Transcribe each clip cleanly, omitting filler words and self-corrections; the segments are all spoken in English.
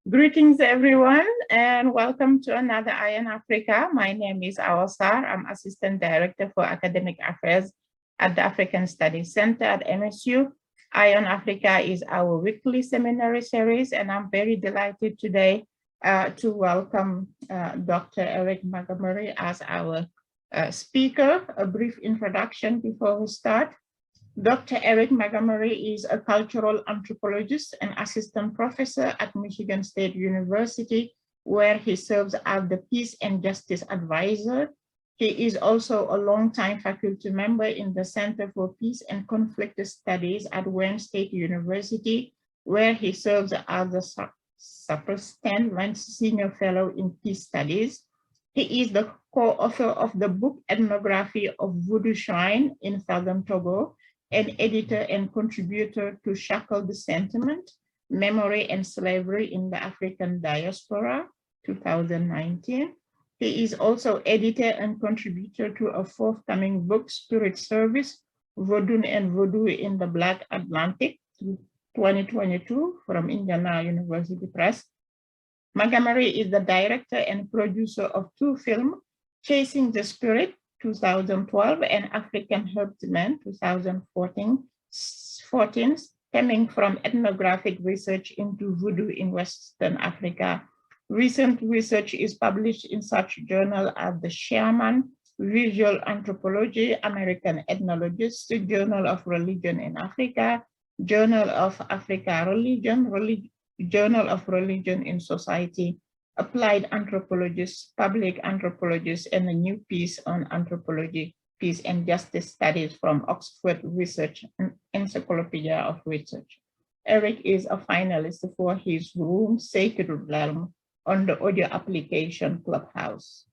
Greetings, everyone, and welcome to another Eye on Africa. My name is Awasar. I'm Assistant Director for Academic Affairs at the African Studies Center at MSU. Eye on Africa is our weekly seminary series, and I'm very delighted today to welcome Dr. Eric Montgomery as our speaker. A brief introduction before we start. Dr. Eric Montgomery is a cultural anthropologist and assistant professor at Michigan State University, where he serves as the Peace and Justice Advisor. He is also a longtime faculty member in the Center for Peace and Conflict Studies at Wayne State University, where he serves as the Superintendent Senior Fellow in Peace Studies. He is the co-author of the book Ethnography of Voodoo Shrine in Southern Togo, an editor and contributor to Shackled Sentiment, Memory and Slavery in the African Diaspora, 2019. He is also editor and contributor to a forthcoming book, Spirit Service, Voodoo and Voodoo in the Black Atlantic, 2022, from Indiana University Press. Montgomery is the director and producer of two films, Chasing the Spirit, 2012, and African Herdsmen, 2014, stemming from ethnographic research into voodoo in Western Africa. Recent research is published in such journals as the Shaman, Visual Anthropology, American Ethnologist, Journal of Religion in Africa, Journal of Africa Religion, Journal of Religion in Society, Applied Anthropologist, Public Anthropologist, and a new piece on anthropology, peace and justice studies from Oxford Research Encyclopedia of Research. Eric is a finalist for his Room Sacred Realm on the audio application Clubhouse.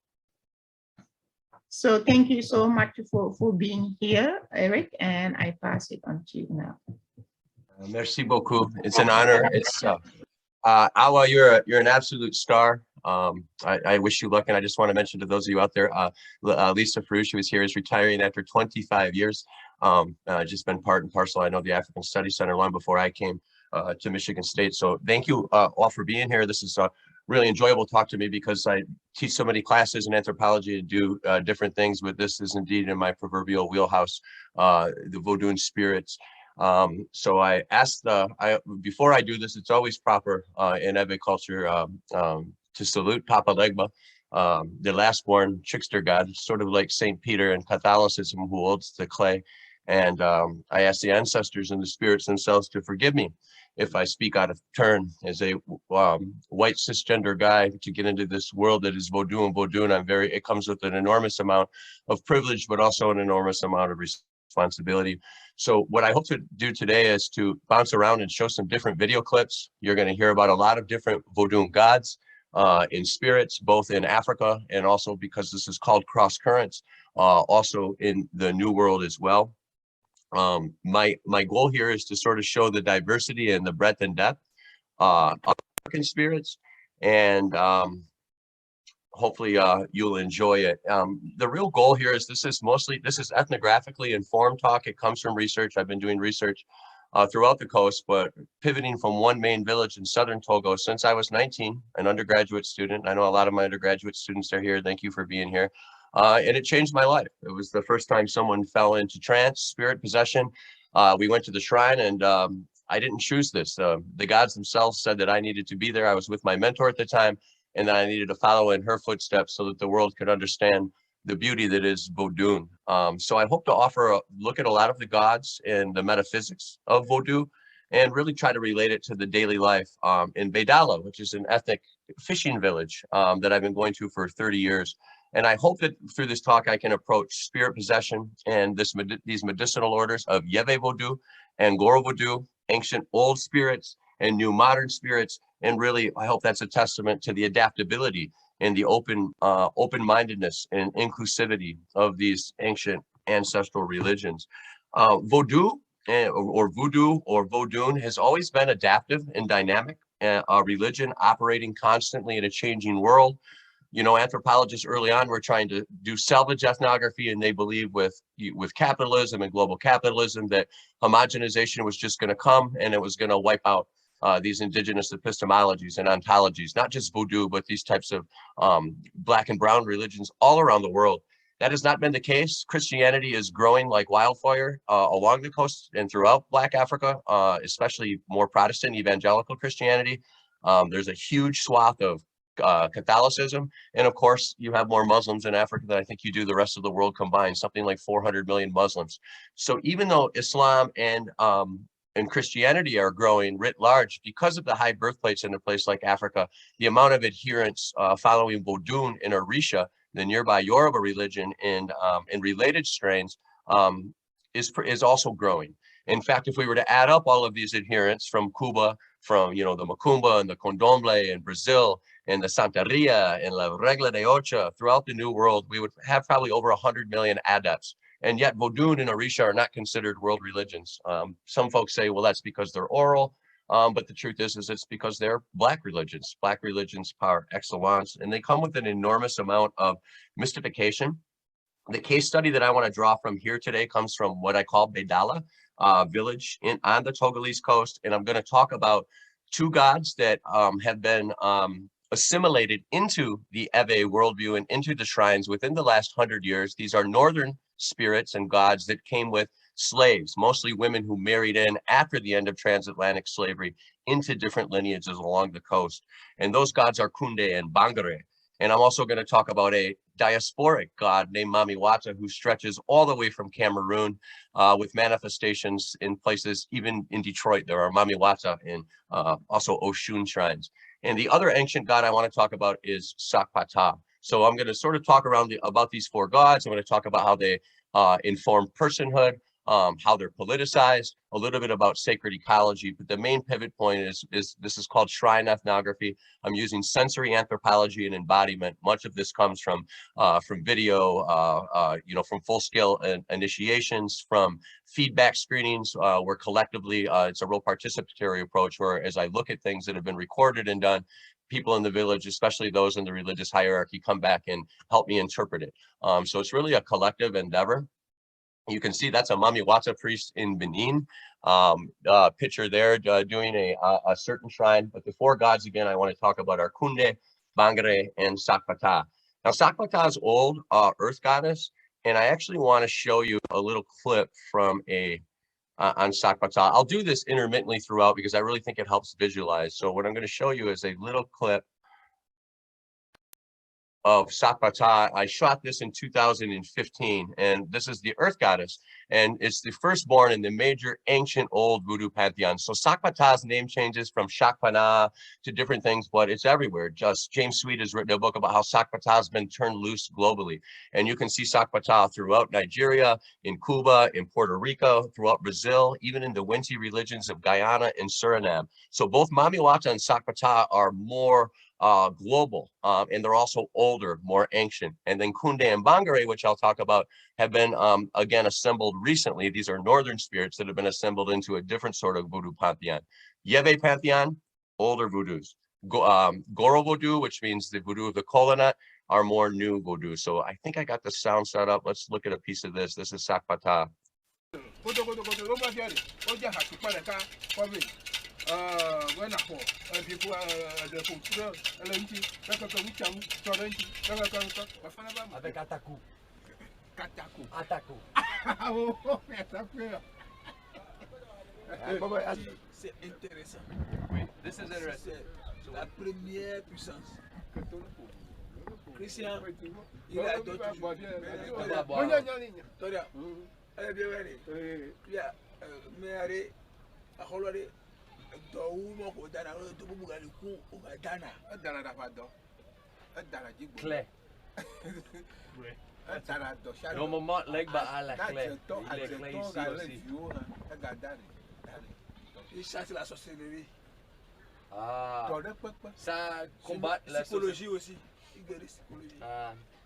So thank you so much for being here, Eric, and I pass it on to you now. Merci beaucoup. It's an honor. It's Awa, you're an absolute star. I wish you luck, and I just want to mention to those of you out there, Lisa Farouche, who is here, is retiring after 25 years. Just been part and parcel. I know the African Studies Center long before I came to Michigan State. So thank you all for being here. This is really enjoyable talk to me because I teach so many classes in anthropology and do different things, but this is indeed in my proverbial wheelhouse, the Vodun spirits. So I asked, before I do this, it's always proper in Ewe culture to salute Papa Legba, the last born trickster god, sort of like St. Peter in Catholicism, who holds the clay. And I asked the ancestors and the spirits themselves to forgive me if I speak out of turn as a white cisgender guy to get into this world that is Vodou and Vodou. And it comes with an enormous amount of privilege, but also an enormous amount of responsibility. So what I hope to do today is to bounce around and show some different video clips. You're going to hear about a lot of different Vodou gods in spirits, both in Africa and also, because this is called Cross Currents, also in the New World as well. My goal here is to sort of show the diversity and the breadth and depth of African spirits, and hopefully you'll enjoy it. The real goal here is this is ethnographically informed talk. It comes from research. I've been doing research throughout the coast, but pivoting from one main village in southern Togo since I was 19, an undergraduate student. I know a lot of my undergraduate students are here. Thank you for being here. And it changed my life. It was the first time someone fell into trance, spirit possession. We went to the shrine, and I didn't choose this. The gods themselves said that I needed to be there. I was with my mentor at the time, and that I needed to follow in her footsteps so that the world could understand the beauty that is Vodou. So I hope to offer a look at a lot of the gods and the metaphysics of Vodou, and really try to relate it to the daily life in Bedala, which is an ethnic fishing village that I've been going to for 30 years. And I hope that through this talk, I can approach spirit possession and these medicinal orders of Yewevodu and Gorovodu, ancient old spirits and new modern spirits. And really, I hope that's a testament to the adaptability and the open-mindedness and inclusivity of these ancient ancestral religions. Vodou or Voodoo or Vodun has always been adaptive and dynamic, a religion operating constantly in a changing world. You know, anthropologists early on were trying to do salvage ethnography, and they believed with capitalism and global capitalism that homogenization was just going to come and it was going to wipe out these indigenous epistemologies and ontologies, not just voodoo, but these types of Black and brown religions all around the world. That has not been the case. Christianity is growing like wildfire along the coast and throughout Black Africa, especially more Protestant evangelical Christianity. There's a huge swath of Catholicism. And of course, you have more Muslims in Africa than I think you do the rest of the world combined, something like 400 million Muslims. So even though Islam and Christianity are growing writ large, because of the high birthplates in a place like Africa, the amount of adherents following Voodoo and Orisha, the nearby Yoruba religion, and related strains is also growing. In fact, if we were to add up all of these adherents from Cuba, from the Macumba and the Condomble in Brazil, and the Santeria and La Regla de Ocha throughout the New World, we would have probably over 100 million adepts. And yet Voodoo and Orisha are not considered world religions. Some folks say, well, that's because they're oral. But the truth is it's because they're Black religions par excellence, and they come with an enormous amount of mystification. The case study that I want to draw from here today comes from what I call Bedala village on the Togolese coast. And I'm going to talk about two gods that have been assimilated into the Ewe worldview and into the shrines within the last 100 years. These are northern spirits and gods that came with slaves, mostly women who married in after the end of transatlantic slavery into different lineages along the coast. And those gods are Kunde and Bongare. And I'm also going to talk about a diasporic god named Mamiwata, who stretches all the way from Cameroon with manifestations in places, even in Detroit. There are Mamiwata and also Oshun shrines. And the other ancient god I want to talk about is Sakpata. So I'm going to sort of talk about these four gods. I'm going to talk about how they inform personhood, how they're politicized, a little bit about sacred ecology, but the main pivot point is this is called shrine ethnography. I'm using sensory anthropology and embodiment. Much of this comes from video, from full-scale initiations, from feedback screenings, where collectively it's a real participatory approach, where as I look at things that have been recorded and done, people in the village, especially those in the religious hierarchy, come back and help me interpret it. So it's really a collective endeavor. You can see that's a Mamiwata priest in Benin picture there doing a certain shrine. But the four gods, again, I want to talk about are Kunde, Bongare, and Sakpata. Now, Sakpata is old earth goddess, and I actually want to show you a little clip from on Sakpata. I'll do this intermittently throughout because I really think it helps visualize. So what I'm going to show you is a little clip of Sakpata. I shot this in 2015, and this is the earth goddess, and it's the firstborn in the major ancient old voodoo pantheon. So Sakpata's name changes from Shakpana to different things, but it's everywhere. Just James Sweet has written a book about how Sakpata has been turned loose globally, and you can see Sakpata throughout Nigeria, in Cuba, in Puerto Rico, throughout Brazil, even in the Winti religions of Guyana and Suriname. So both Mamiwata and Sakpata are more global, and they're also older, more ancient. And then Kunde and Bongare, which I'll talk about, have been again assembled recently. These are northern spirits that have been assembled into a different sort of voodoo pantheon. Yewe pantheon, older voodoos. Gorovodu, which means the voodoo of the kola nut, are more new voodoo. So I think I got the sound set up. Let's look at a piece of this. This is Sakpata. When people the culture, avec Ataku. C'est intéressant. Oui, this is interesting. La première puissance. Christian, il a d'autres. Clé. Normalement, l'aigle a la clé. Il est clé ici aussi. Ça, c'est la sorcellerie. Ah. Ça combat la psychologie aussi.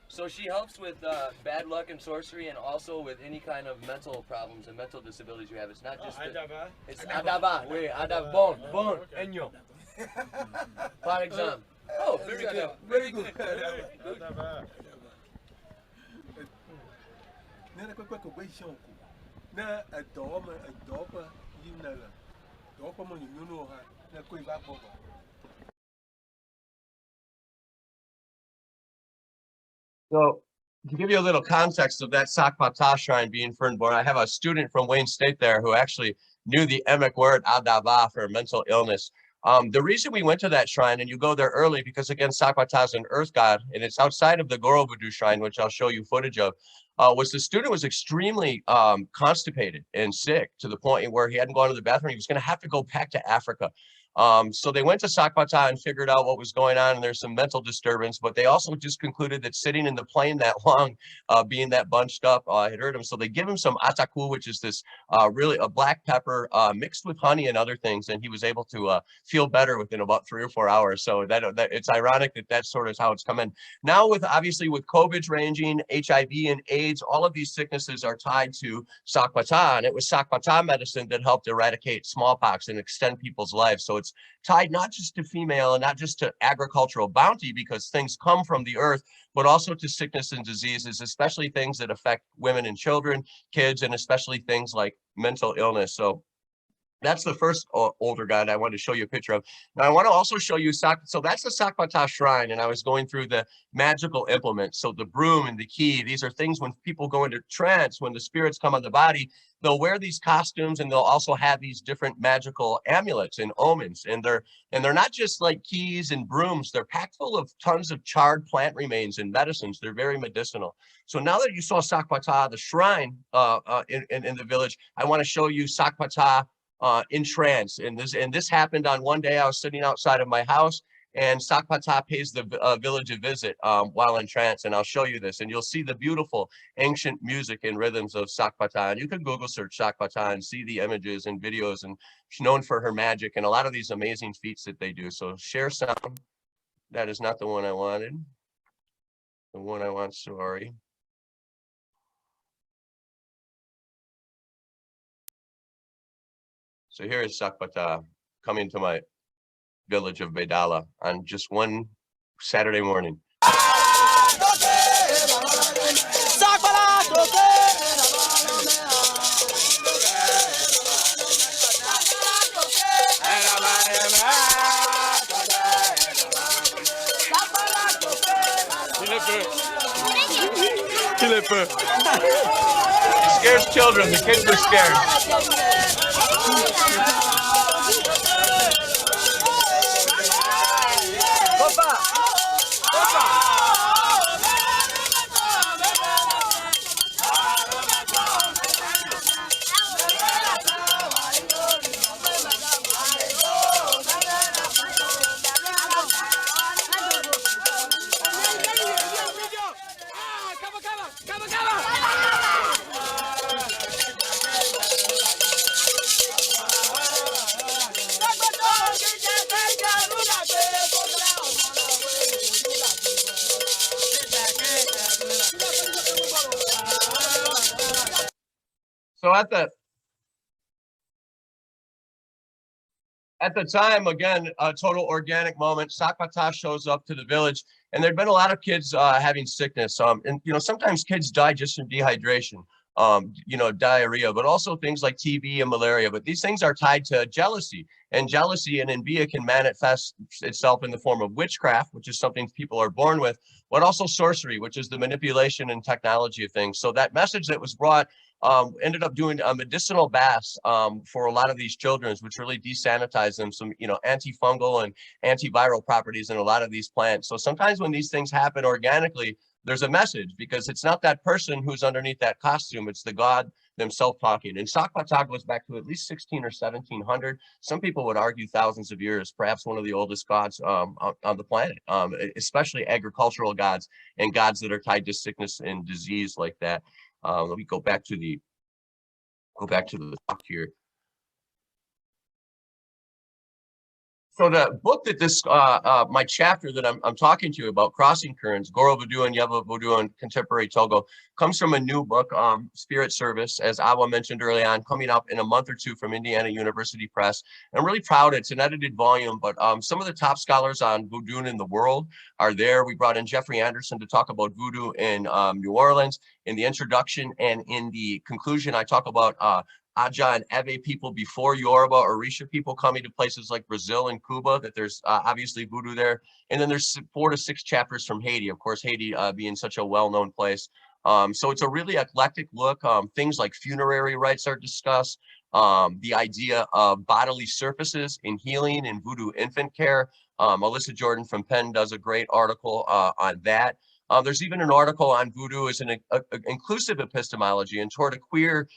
So she helps with bad luck and sorcery, and also with any kind of mental problems and mental disabilities you have. It's not just it's Adaba. Oui, Adaba. Bon, Enyo. Par exemple. Oh, very good. Very good. So to give you a little context of that Sakpata shrine being for Borne, I have a student from Wayne State there who actually knew the Emic word Adava for mental illness. The reason we went to that shrine, and you go there early because again, Sakpata is an earth god, and it's outside of the Gorovodu shrine, which I'll show you footage of, was the student was extremely constipated and sick to the point where he hadn't gone to the bathroom. He was going to have to go back to Africa. So they went to Sakpata and figured out what was going on, and there's some mental disturbance, but they also just concluded that sitting in the plane that long, being that bunched up, had hurt him. So they give him some ataku, which is this really a black pepper mixed with honey and other things, and he was able to feel better within about 3 or 4 hours. So that it's ironic that that's sort of how it's come in. Now with obviously with COVID ranging, HIV and AIDS, all of these sicknesses are tied to Sakpata, and it was Sakpata medicine that helped eradicate smallpox and extend people's lives. So it's tied not just to female and not just to agricultural bounty because things come from the earth, but also to sickness and diseases, especially things that affect women and children, kids, and especially things like mental illness. So that's the first older god I wanted to show you a picture of. Now I want to also show you so that's the Sakpata shrine, and I was going through the magical implements. So the broom and the key, these are things when people go into trance, when the spirits come on the body, they'll wear these costumes and they'll also have these different magical amulets and omens, and they're not just like keys and brooms, they're packed full of tons of charred plant remains and medicines. They're very medicinal. So now that you saw Sakpata, the shrine in the village, I want to show you Sakpata in trance, and this happened on one day. I was sitting outside of my house, and Sakpata pays the village a visit while in trance, and I'll show you this, and you'll see the beautiful ancient music and rhythms of Sakpata, and you can Google search Sakpata and see the images and videos, and she's known for her magic and a lot of these amazing feats that they do. So share sound. That is not the one I wanted. The one I want, sorry. So here is Sakpata coming to my village of Bedala on just one Saturday morning. It scares children. The kids were scared. So at the time, again, a total organic moment, Sakpata shows up to the village, and there'd been a lot of kids having sickness. And sometimes kids die just from dehydration, diarrhea, but also things like TB and malaria. But these things are tied to jealousy, and jealousy and envy can manifest itself in the form of witchcraft, which is something people are born with, but also sorcery, which is the manipulation and technology of things. So that message that was brought ended up doing medicinal baths for a lot of these children, which really desanitize them, some antifungal and antiviral properties in a lot of these plants. So sometimes when these things happen organically, there's a message, because it's not that person who's underneath that costume, it's the god themselves talking. And Sakpata goes back to at least 16 or 1700. Some people would argue thousands of years, perhaps one of the oldest gods on the planet, especially agricultural gods and gods that are tied to sickness and disease like that. Let me go back to the talk here. So the book that my chapter that I'm talking to you about, Crossing Currents, Gorovodu and Yewevodu in Contemporary Togo, comes from a new book, Spirit Service, as Awa mentioned early on, coming up in a month or two from Indiana University Press. And I'm really proud. It's an edited volume, but some of the top scholars on voodoo in the world are there. We brought in Jeffrey Anderson to talk about voodoo in New Orleans. In the introduction and in the conclusion, I talk about Aja and Ewe people before Yoruba or Orisha people coming to places like Brazil and Cuba, that there's obviously voodoo there. And then there's 4 to 6 chapters from Haiti, of course, Haiti being such a well-known place. So it's a really eclectic look. Things like funerary rites are discussed. The idea of bodily surfaces in healing and voodoo infant care. Alyssa Jordan from Penn does a great article on that. There's even an article on voodoo as an inclusive epistemology and toward a queer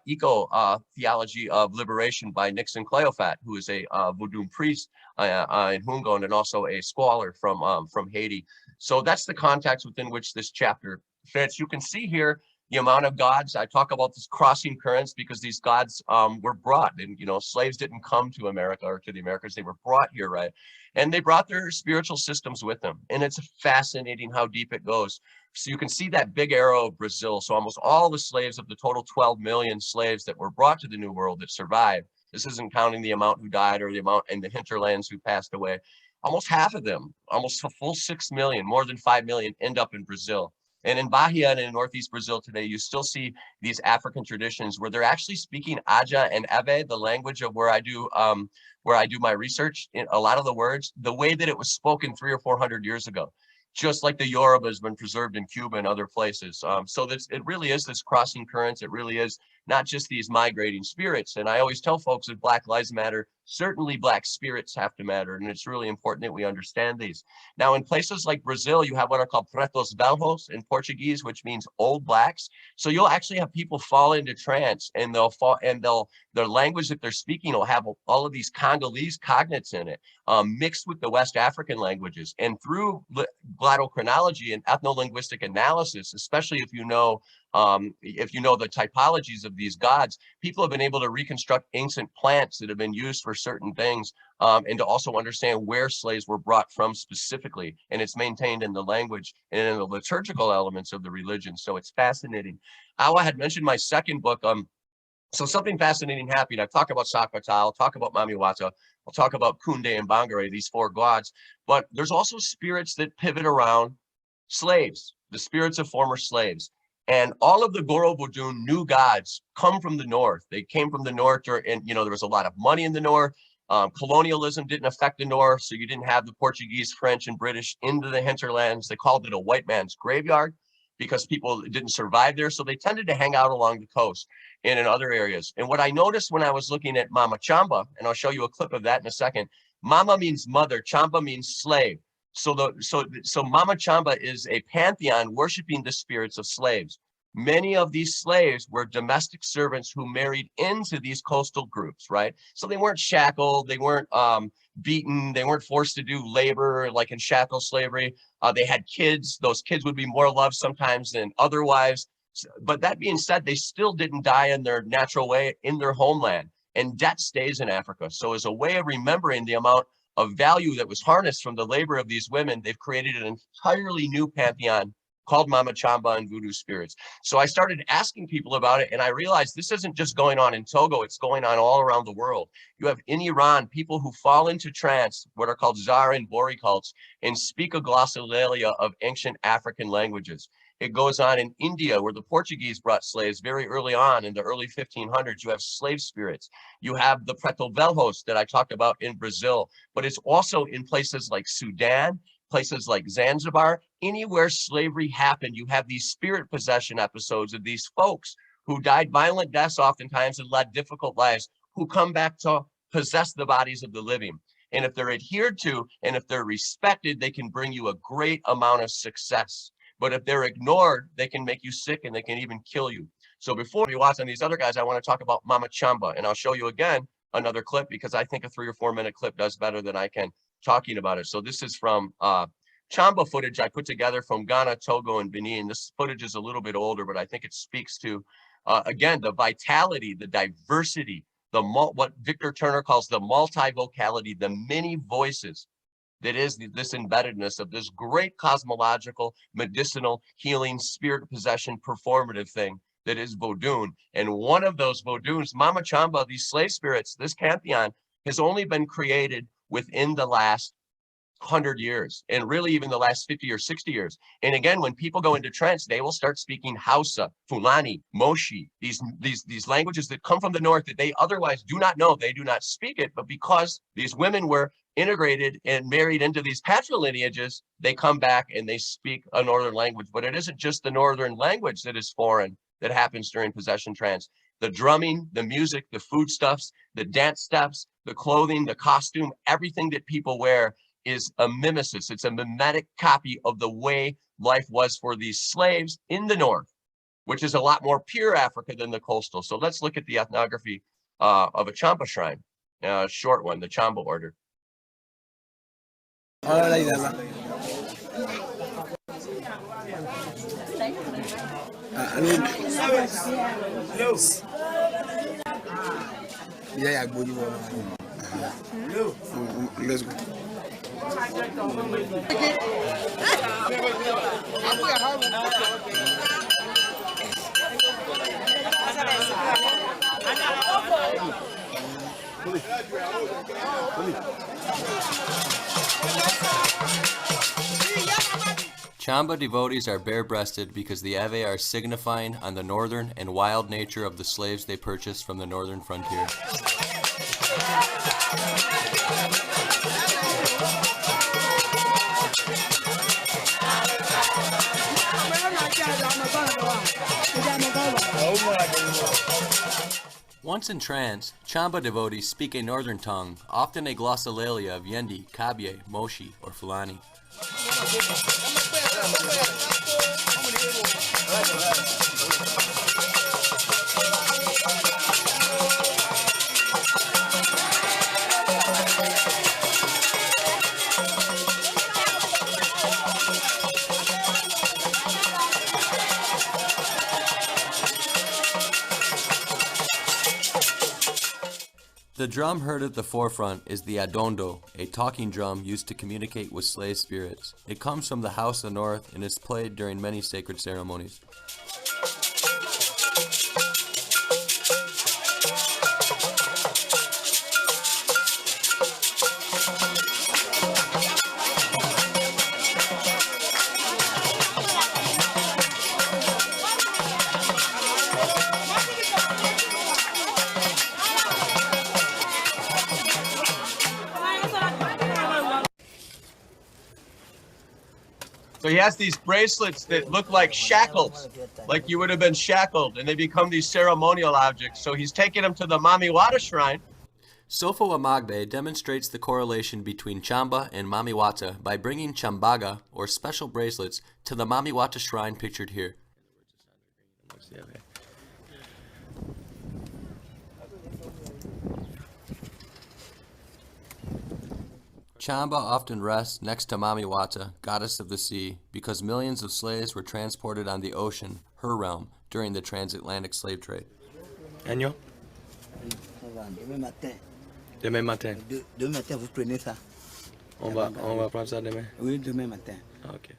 eco-theology of liberation by Nixon Cleofat, who is a voodoo priest in Hungon and also a scholar from Haiti. So that's the context within which this chapter fits. You can see here the amount of gods. I talk about this crossing currents because these gods were brought, and slaves didn't come to America or to the Americas, they were brought here, right? And they brought their spiritual systems with them. And it's fascinating how deep it goes. So you can see that big arrow of Brazil. So almost all the slaves of the total 12 million slaves that were brought to the New World that survived, this isn't counting the amount who died or the amount in the hinterlands who passed away. Almost half of them, almost a full 6 million, more than 5 million, end up in Brazil. And in Bahia and in Northeast Brazil today, you still see these African traditions where they're actually speaking Aja and Ewe, the language of where I do my research. In a lot of the words, the way that it was spoken 300 or 400 years ago, just like the Yoruba has been preserved in Cuba and other places. So it really is this crossing currents. It really is not just these migrating spirits. And I always tell folks that Black Lives Matter, certainly Black spirits have to matter. And it's really important that we understand these. Now, in places like Brazil, you have what are called pretos velhos in Portuguese, which means old Blacks. So you'll actually have people fall into trance and their language that they're speaking will have all of these Congolese cognates in it, mixed with the West African languages. And through glottochronology and ethno-linguistic analysis, especially if you know the typologies of these gods, people have been able to reconstruct ancient plants that have been used for certain things, and to also understand where slaves were brought from specifically. And it's maintained in the language and in the liturgical elements of the religion. So it's fascinating. I had mentioned my second book. So something fascinating happened. I've talked about Sakata, I'll talk about Mamiwata, I'll talk about Kunde and Bongare, these 4 gods, but there's also spirits that pivot around slaves, the spirits of former slaves. And all of the Gorovodu new gods come from the north. They came from the north, and there was a lot of money in the north. Colonialism didn't affect the north, so you didn't have the Portuguese, French, and British into the hinterlands. They called it a white man's graveyard because people didn't survive there. So they tended to hang out along the coast and in other areas. And what I noticed when I was looking at Mama Chamba, and I'll show you a clip of that in a second, Mama means mother, Chamba means slave. So Mama Chamba is a pantheon worshiping the spirits of slaves. Many of these slaves were domestic servants who married into these coastal groups, right? So they weren't shackled, they weren't beaten, they weren't forced to do labor like in shackle slavery. They had kids. Those kids would be more loved sometimes than otherwise. But that being said, they still didn't die in their natural way in their homeland. And debt stays in Africa. So as a way of remembering the amount of value that was harnessed from the labor of these women, they've created an entirely new pantheon called Mama Chamba and voodoo spirits. So I started asking people about it, and I realized this isn't just going on in Togo, it's going on all around the world. You have in Iran people who fall into trance, what are called Zar and Bori cults, and speak a glossolalia of ancient African languages. It goes on in India, where the Portuguese brought slaves very early on in the early 1500s. You have slave spirits. You have the preto velhos that I talked about in Brazil, but it's also in places like Sudan, places like Zanzibar. Anywhere slavery happened, you have these spirit possession episodes of these folks who died violent deaths oftentimes and led difficult lives, who come back to possess the bodies of the living. And if they're adhered to and if they're respected, they can bring you a great amount of success. But if they're ignored, they can make you sick and they can even kill you. So before we watch on these other guys, I want to talk about Mama Chamba. And I'll show you again another clip because I think a 3 or 4 minute clip does better than I can talking about it. So this is from Chamba footage I put together from Ghana, Togo, and Benin. This footage is a little bit older, but I think it speaks to, again, the vitality, the diversity, what Victor Turner calls the multivocality, the many voices that is this embeddedness of this great cosmological, medicinal, healing, spirit possession, performative thing that is Vodun. And one of those Voduns, Mama Chamba, these slave spirits, this pantheon has only been created within the last 100 years, and really even the last 50 or 60 years. And again, when people go into trance, they will start speaking Hausa, Fulani, Moshi, these languages that come from the north that they otherwise do not know. They do not speak it, but because these women were integrated and married into these patrilineages, they come back and they speak a northern language. But it isn't just the northern language that is foreign that happens during possession trance. The drumming, the music, the foodstuffs, the dance steps, the clothing, the costume, everything that people wear is a mimesis. It's a mimetic copy of the way life was for these slaves in the north, which is a lot more pure Africa than the coastal. So let's look at the ethnography of a Champa shrine, a short one, the Chamba order. Let's go. Chamba devotees are bare-breasted because the Ave are signifying on the northern and wild nature of the slaves they purchased from the northern frontier. Once in trance, Chamba devotees speak a northern tongue, often a glossolalia of Yendi, Kabye, Moshi, or Fulani. The drum heard at the forefront is the adondo, a talking drum used to communicate with slave spirits. It comes from the House of the North and is played during many sacred ceremonies. So he has these bracelets that look like shackles, like you would have been shackled, and they become these ceremonial objects. So he's taking them to the Mamiwata shrine. Sofo Amagbe demonstrates the correlation between Chamba and Mamiwata by bringing chambaga, or special bracelets, to the Mamiwata shrine pictured here. Chamba often rests next to Mamiwata, goddess of the sea, because millions of slaves were transported on the ocean, her realm, during the transatlantic slave trade. Agneau? Demain matin. Demain matin, vous prenez ça. On va prendre ça demain? Oui, demain matin. Okay.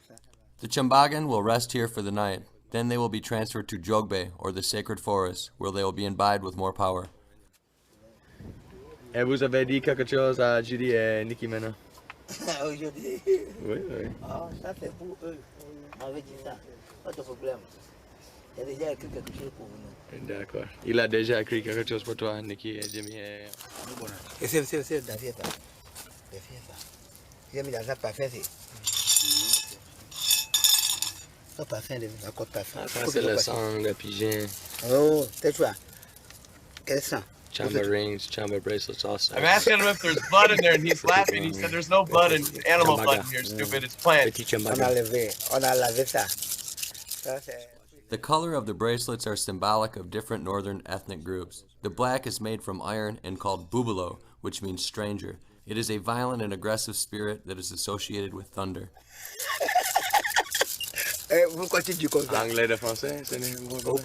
The Chambagan will rest here for the night. Then they will be transferred to Jogbe, or the sacred forest, where they will be imbibed with more power. Et vous avez dit quelque chose à Judy et Nikki maintenant? Aujourd'hui. Oui, oui. Ah, ça c'est pour eux. On avait dit ça. Pas de problème. Il a déjà écrit quelque chose pour vous. D'accord. Il a déjà écrit quelque chose pour toi, Nikki et Jimmy. Et c'est David. J'ai mis dans un parfum. Un parfum, un code parfum. Ça, c'est le sang, le pigeon. Oh, c'est toi. Quel sang? Chamba rings, Chamba bracelets also. I'm asking him if there's blood in there, and he's laughing. He said, "There's no blood in animal blood in here, stupid. It's plant." Petit On a Chambaga. lavé ça. Ça c'est. The color of the bracelets are symbolic of different northern ethnic groups. The black is made from iron and called bubalo, which means stranger. It is a violent and aggressive spirit that is associated with thunder. Pourquoi tu dis comme ça? Anglais de français, c'est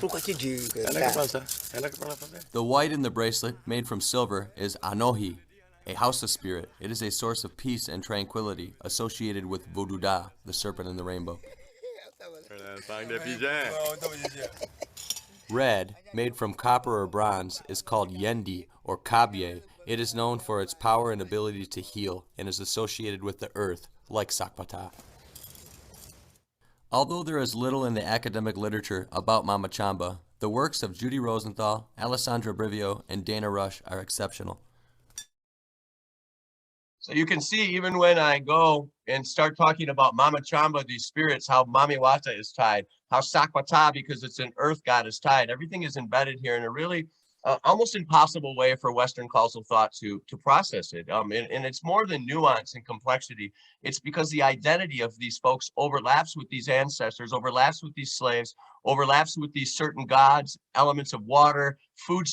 Pourquoi tu dis que Il y en a qui ça? parlent ça. Il y en a qui parlent français. The white in the bracelet, made from silver, is Anohi, a house of spirit. It is a source of peace and tranquility, associated with Voodoo, the serpent in the rainbow. Le sang de pigeon. Red, made from copper or bronze, is called Yendi, or Kabye, It is known for its power and ability to heal and is associated with the earth, like Sakpata. Although there is little in the academic literature about Mama Chamba, the works of Judy Rosenthal, Alessandra Brivio, and Dana Rush are exceptional. So you can see, even when I go and start talking about Mama Chamba, these spirits, how Mamiwata is tied, how Sakwata, because it's an earth god, is tied. Everything is embedded here in a really almost impossible way for Western causal thought to process it. And it's more than nuance and complexity. It's because the identity of these folks overlaps with these ancestors, overlaps with these slaves, overlaps with these certain gods, elements of water, food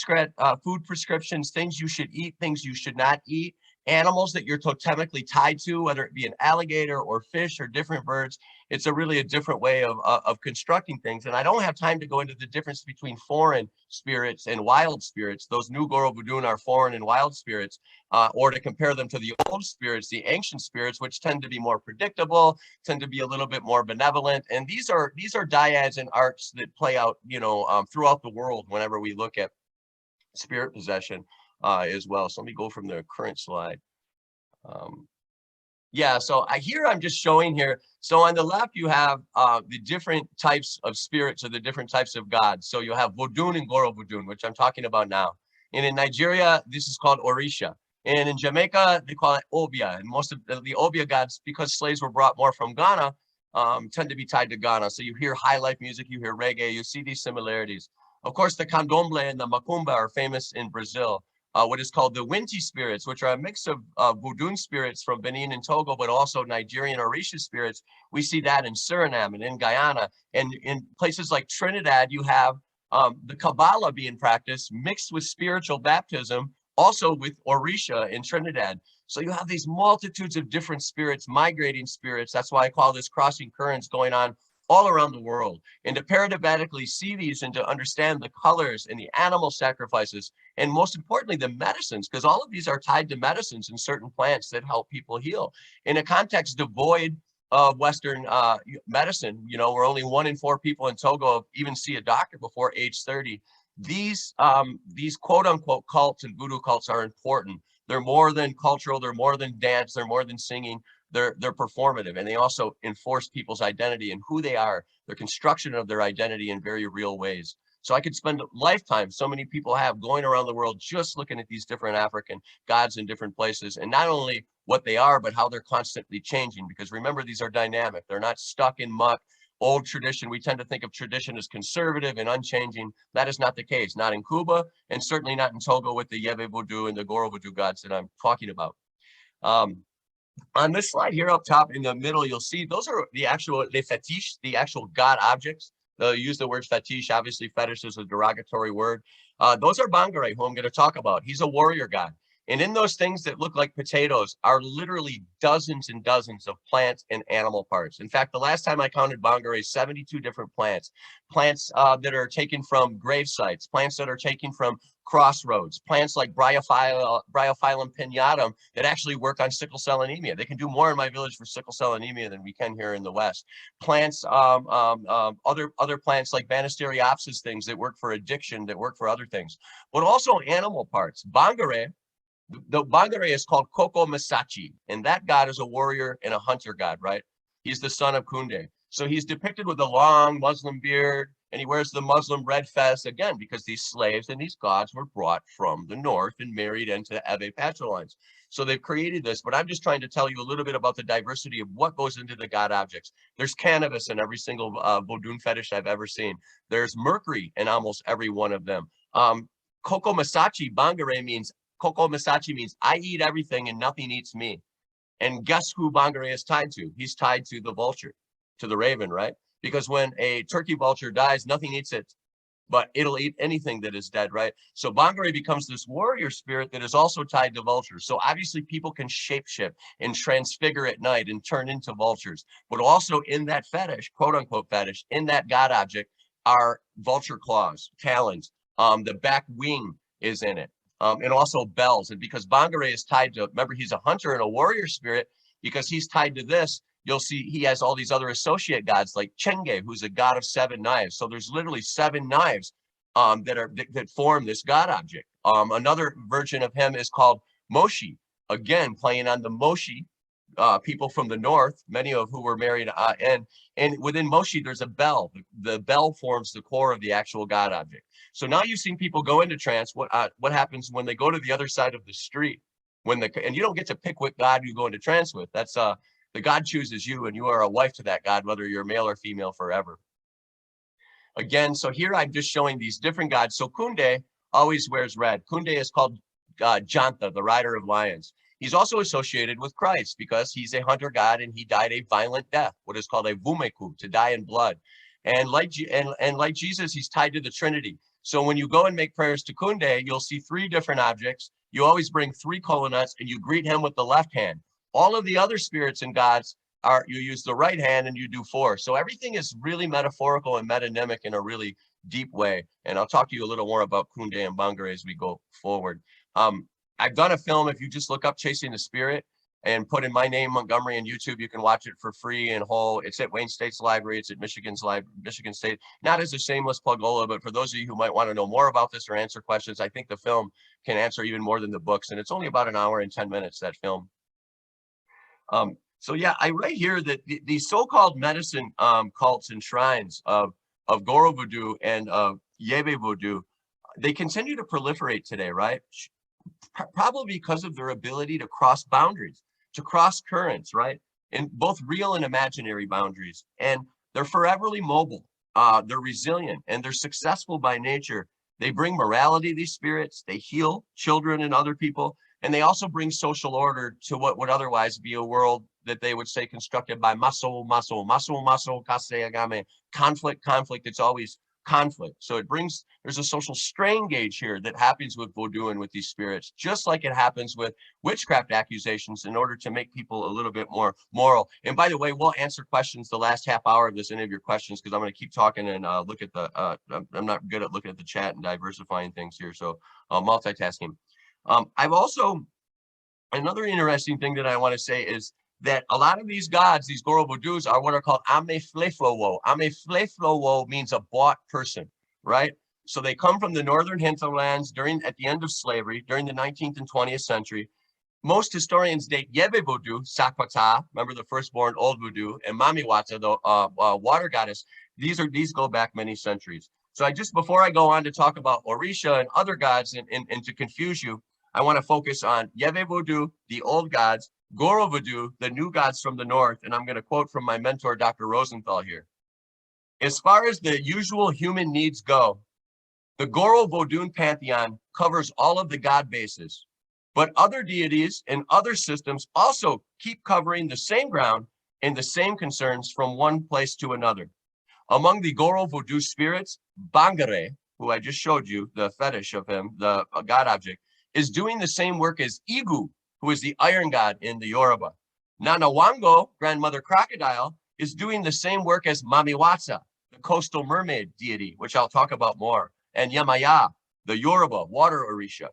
prescriptions, things you should eat, things you should not eat, animals that you're totemically tied to, whether it be an alligator or fish or different birds. It's really a different way of constructing things. And I don't have time to go into the difference between foreign spirits and wild spirits. Those new Gorovodu are foreign and wild spirits, or to compare them to the old spirits, the ancient spirits, which tend to be more predictable, tend to be a little bit more benevolent. And these are dyads and arcs that play out, throughout the world whenever we look at spirit possession as well. So let me go from the current slide. Yeah, so here I'm just showing here. So on the left, you have the different types of spirits or the different types of gods. So you have Vodun and Gorovodu, which I'm talking about now. And in Nigeria, this is called Orisha. And in Jamaica, they call it Obia. And most of the Obia gods, because slaves were brought more from Ghana, tend to be tied to Ghana. So you hear high life music, you hear reggae, you see these similarities. Of course, the Candomblé and the Macumba are famous in Brazil. What is called the Winti spirits, which are a mix of Voodoo spirits from Benin and Togo, but also Nigerian Orisha spirits. We see that in Suriname and in Guyana. And in places like Trinidad, you have the Kabbalah being practiced mixed with spiritual baptism, also with Orisha in Trinidad. So you have these multitudes of different spirits, migrating spirits. That's why I call this crossing currents going on all around the world. And to paradigmatically see these and to understand the colors and the animal sacrifices, and most importantly, the medicines, because all of these are tied to medicines and certain plants that help people heal. In a context devoid of Western medicine, where only 1 in 4 people in Togo even see a doctor before age 30, these quote unquote cults and voodoo cults are important. They're more than cultural, they're more than dance, they're more than singing. They're performative, and they also enforce people's identity and who they are, their construction of their identity in very real ways. So I could spend a lifetime, so many people have, going around the world just looking at these different African gods in different places, and not only what they are, but how they're constantly changing. Because remember, these are dynamic. They're not stuck in muck, old tradition. We tend to think of tradition as conservative and unchanging. That is not the case, not in Cuba, and certainly not in Togo with the Yewevodu and the Gorovodu gods that I'm talking about. On this slide here up top in the middle, you'll see those are the actual fetish, the actual god objects. They'll use the word fetish. Obviously, fetish is a derogatory word. Those are Bongare, who I'm going to talk about. He's a warrior god. And in those things that look like potatoes are literally dozens and dozens of plant and animal parts. In fact, the last time I counted Bongare, 72 different plants that are taken from grave sites, plants that are taken from crossroads, plants like Bryophyllum pinnatum that actually work on sickle cell anemia. They can do more in my village for sickle cell anemia than we can here in the West. Plants, other plants like Banisteriopsis, things that work for addiction, that work for other things, but also animal parts. Bongare, the Bongare is called Koko Masachi, and that god is a warrior and a hunter god, right? He's the son of Kunde. So he's depicted with a long Muslim beard, and he wears the Muslim red fez, again, because these slaves and these gods were brought from the north and married into Ebe patrolines. So they've created this, but I'm just trying to tell you a little bit about the diversity of what goes into the god objects. There's cannabis in every single Vodun fetish I've ever seen. There's mercury in almost every one of them. Koko Masachi, Bongare means, Koko Masachi means I eat everything and nothing eats me. And guess who Bongare is tied to? He's tied to the vulture, to the raven, right? Because when a turkey vulture dies, nothing eats it, but it'll eat anything that is dead, right? So Bongare becomes this warrior spirit that is also tied to vultures. So obviously people can shapeshift and transfigure at night and turn into vultures, but also in that fetish, quote unquote fetish, in that god object are vulture claws, talons, the back wing is in it. And also bells. And because Bongare is tied to, remember, he's a hunter and a warrior spirit, because he's tied to this, you'll see he has all these other associate gods like Chenge, who's a god of 7 knives. So there's literally 7 knives that form this god object. Another version of him is called Moshi, again, playing on the Moshi, people from the north, many of who were married, and within Moshi, there's a bell. The bell forms the core of the actual God object. So now you've seen people go into trance. What happens when they go to the other side of the street? And you don't get to pick what God you go into trance with. That's the God chooses you, and you are a wife to that God, whether you're male or female forever. Again, so here I'm just showing these different gods. So Kunde always wears red. Kunde is called Janta, the rider of lions. He's also associated with Christ because he's a hunter god and he died a violent death, what is called a vumeku, to die in blood. And like Jesus, he's tied to the Trinity. So when you go and make prayers to Kunde, you'll see 3 different objects. You always bring 3 coconuts and you greet him with the left hand. All of the other spirits and gods you use the right hand and you do 4. So everything is really metaphorical and metonymic in a really deep way. And I'll talk to you a little more about Kunde and Bongare as we go forward. I've done a film. If you just look up Chasing the Spirit and put in my name, Montgomery, on YouTube, you can watch it for free and whole. It's at Wayne State's library. It's at Michigan State. Not as a shameless plugola, but for those of you who might want to know more about this or answer questions, I think the film can answer even more than the books. And it's only about 1 hour and 10 minutes, that film. So yeah, I write here that the so-called medicine cults and shrines of Gorovodu and of Yewevodu, they continue to proliferate today, right? Probably because of their ability to cross boundaries, to cross currents, right? In both real and imaginary boundaries. And they're foreverly mobile. They're resilient and they're successful by nature. They bring morality, these spirits. They heal children and other people. And they also bring social order to what would otherwise be a world that they would say constructed by kaseagame, conflict. It's always conflict. So there's a social strain gauge here that happens with Voodoo and with these spirits, just like it happens with witchcraft accusations in order to make people a little bit more moral. And by the way, we'll answer questions the last half hour of this, any of your questions, because I'm going to keep talking and look at I'm not good at looking at the chat and diversifying things here. So multitasking. I've also, another interesting thing that I want to say is that a lot of these gods, these Gorovodus, are what are called Amefleflowo. Amefleflowo means a bought person, right? So they come from the northern hinterlands at the end of slavery, during the 19th and 20th century. Most historians date Yewevodu, Sakwata, remember the firstborn old Voodoo, and Mamiwata, the water goddess. These go back many centuries. So before I go on to talk about Orisha and other gods and to confuse you, I want to focus on Yewevodu, the old gods, Gorovodu, the new gods from the north, and I'm going to quote from my mentor, Dr. Rosenthal here. As far as the usual human needs go, the Gorovodun pantheon covers all of the god bases, but other deities and other systems also keep covering the same ground and the same concerns from one place to another. Among the Gorovodu spirits, Bongare, who I just showed you, the fetish of him, the god object, is doing the same work as Igu, who is the iron god in the Yoruba. Nanawango, grandmother crocodile, is doing the same work as Mamiwata, the coastal mermaid deity, which I'll talk about more, and Yamaya, the Yoruba water Orisha.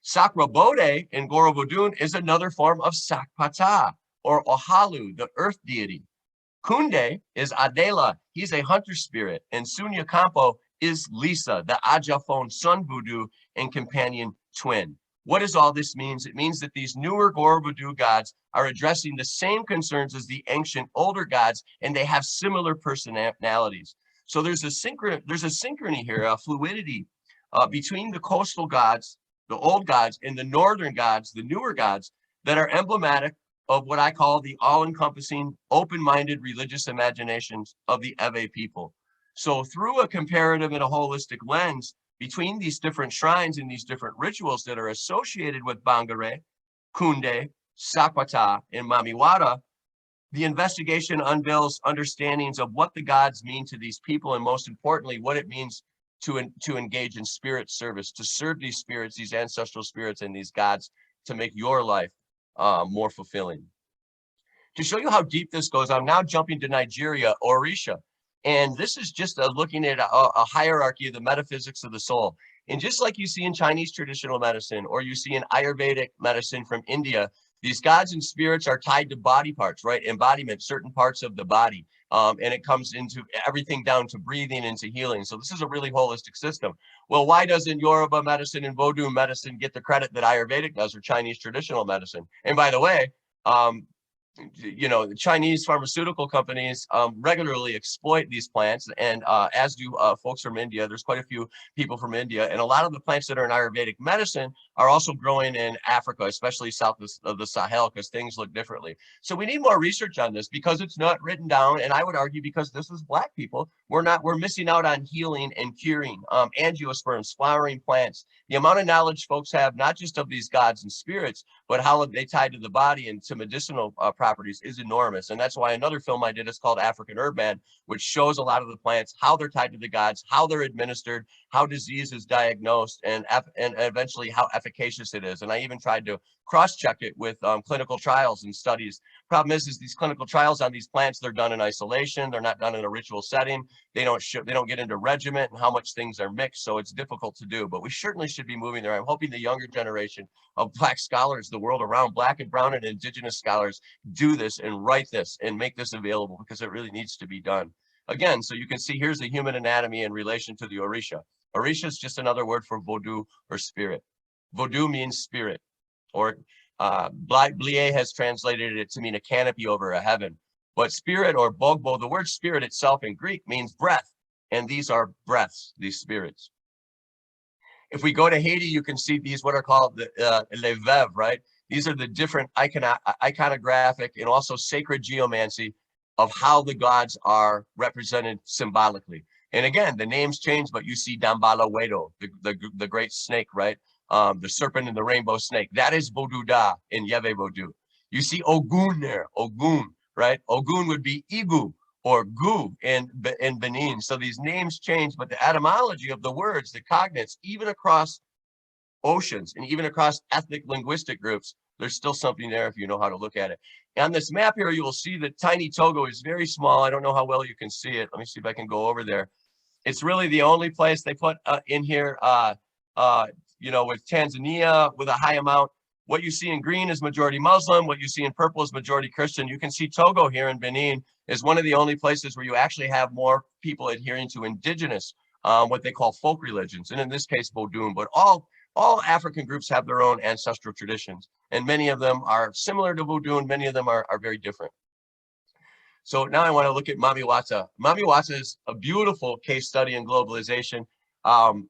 Sakrabode in Gorovodun is another form of Sakpata, or Ohalu, the earth deity. Kunde is Adela, he's a hunter spirit, and Sunya Campo is Lisa, the Ajafon sun Voodoo and companion twin. What does all this mean? It means that these newer Gorovodu gods are addressing the same concerns as the ancient older gods, and they have similar personalities. So there's a synchrony here, a fluidity between the coastal gods, the old gods, and the northern gods, the newer gods, that are emblematic of what I call the all-encompassing, open-minded religious imaginations of the Ewe people. So through a comparative and a holistic lens, between these different shrines and these different rituals that are associated with Bongare, Kunde, Sakwata, and Mamiwata, the investigation unveils understandings of what the gods mean to these people, and most importantly, what it means to engage in spirit service, to serve these spirits, these ancestral spirits, and these gods to make your life more fulfilling. To show you how deep this goes, I'm now jumping to Nigeria, Orisha. And this is just looking at a hierarchy of the metaphysics of the soul. And just like you see in Chinese traditional medicine, or you see in Ayurvedic medicine from India, these gods and spirits are tied to body parts, right? Embodiment, certain parts of the body. And it comes into everything down to breathing, into healing. So this is a really holistic system. Well, why doesn't Yoruba medicine and Vodou medicine get the credit that Ayurvedic does, or Chinese traditional medicine? And by the way, the Chinese pharmaceutical companies regularly exploit these plants, and as do folks from India. There's quite a few people from India, and a lot of the plants that are in Ayurvedic medicine are also growing in Africa, especially south of the Sahel, because things look differently. So we need more research on this, because it's not written down, and I would argue because this is Black people, we're missing out on healing and curing. Angiosperms, flowering plants, the amount of knowledge folks have, not just of these gods and spirits, but how they tie to the body and to medicinal properties, is enormous. And that's why another film I did is called African Herb Man, which shows a lot of the plants, how they're tied to the gods, how they're administered, how disease is diagnosed, and eventually how efficacious it is. And I even tried to cross-check it with clinical trials and studies. Problem is these clinical trials on these plants, they're done in isolation. They're not done in a ritual setting. They don't get into regiment and how much things are mixed. So it's difficult to do, but we certainly should be moving there. I'm hoping the younger generation of Black scholars the world around, Black and brown and indigenous scholars, do this and write this and make this available, because it really needs to be done. Again, so you can see here's the human anatomy in relation to the Orisha. Orisha is just another word for Vodou, or spirit. Vodou means spirit, or Blier has translated it to mean a canopy over a heaven. But spirit, or Bogbo, the word spirit itself in Greek means breath, and these are breaths, these spirits. If we go to Haiti, you can see these, what are called the les veuves, right? These are the different iconographic and also sacred geomancy of how the gods are represented symbolically. And again, the names change, but you see Dambala Wedo, the great snake, right? The serpent and the rainbow snake. That is Vodouda in Yewevodu. You see Ogun there, Ogun, right? Ogun would be Igu or Gu in Benin. So these names change, but the etymology of the words, the cognates, even across oceans and even across ethnic linguistic groups, there's still something there if you know how to look at it. On this map here, you will see that tiny Togo is very small. I don't know how well you can see it. Let me see if I can go over there. It's really the only place they put in here, with Tanzania with a high amount. What you see in green is majority Muslim. What you see in purple is majority Christian. You can see Togo here in Benin is one of the only places where you actually have more people adhering to indigenous, what they call folk religions. And in this case, Vodou. But all African groups have their own ancestral traditions, and many of them are similar to Vodou, and many of them are very different. So now I want to look at Mami Wata. Mami Wata is a beautiful case study in globalization.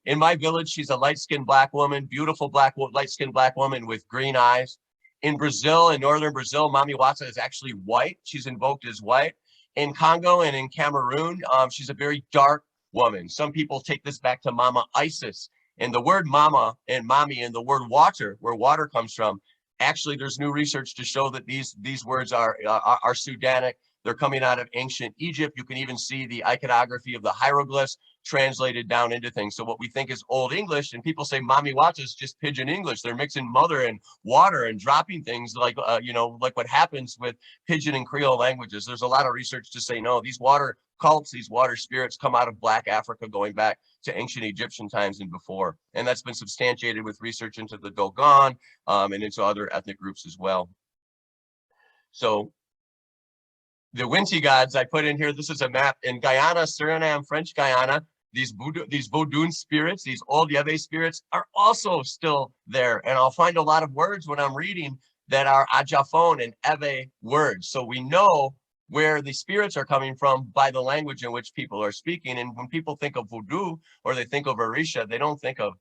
In my village, she's a light-skinned Black woman, beautiful light-skinned Black woman with green eyes. In Brazil, in northern Brazil, Mami Wata is actually white. She's invoked as white. In Congo and in Cameroon, she's a very dark woman. Some people take this back to Mama Isis. And the word mama and mommy and the word water, where water comes from, actually there's new research to show that these words are Sudanic. They're coming out of ancient Egypt. You can even see the iconography of the hieroglyphs translated down into things. So what we think is Old English, and people say Mami Wata is just pidgin English. They're mixing mother and water and dropping things like what happens with pidgin and Creole languages. There's a lot of research to say, no, these water cults, these water spirits come out of Black Africa going back to ancient Egyptian times and before. And that's been substantiated with research into the Dogon and into other ethnic groups as well. So the Winti gods I put in here, this is a map in Guyana, Suriname, French Guyana. These Vodou spirits, these old Yewe spirits are also still there. And I'll find a lot of words when I'm reading that are Ajafon and Ewe words. So we know where the spirits are coming from by the language in which people are speaking. And when people think of Voodoo or they think of Orisha, they don't think of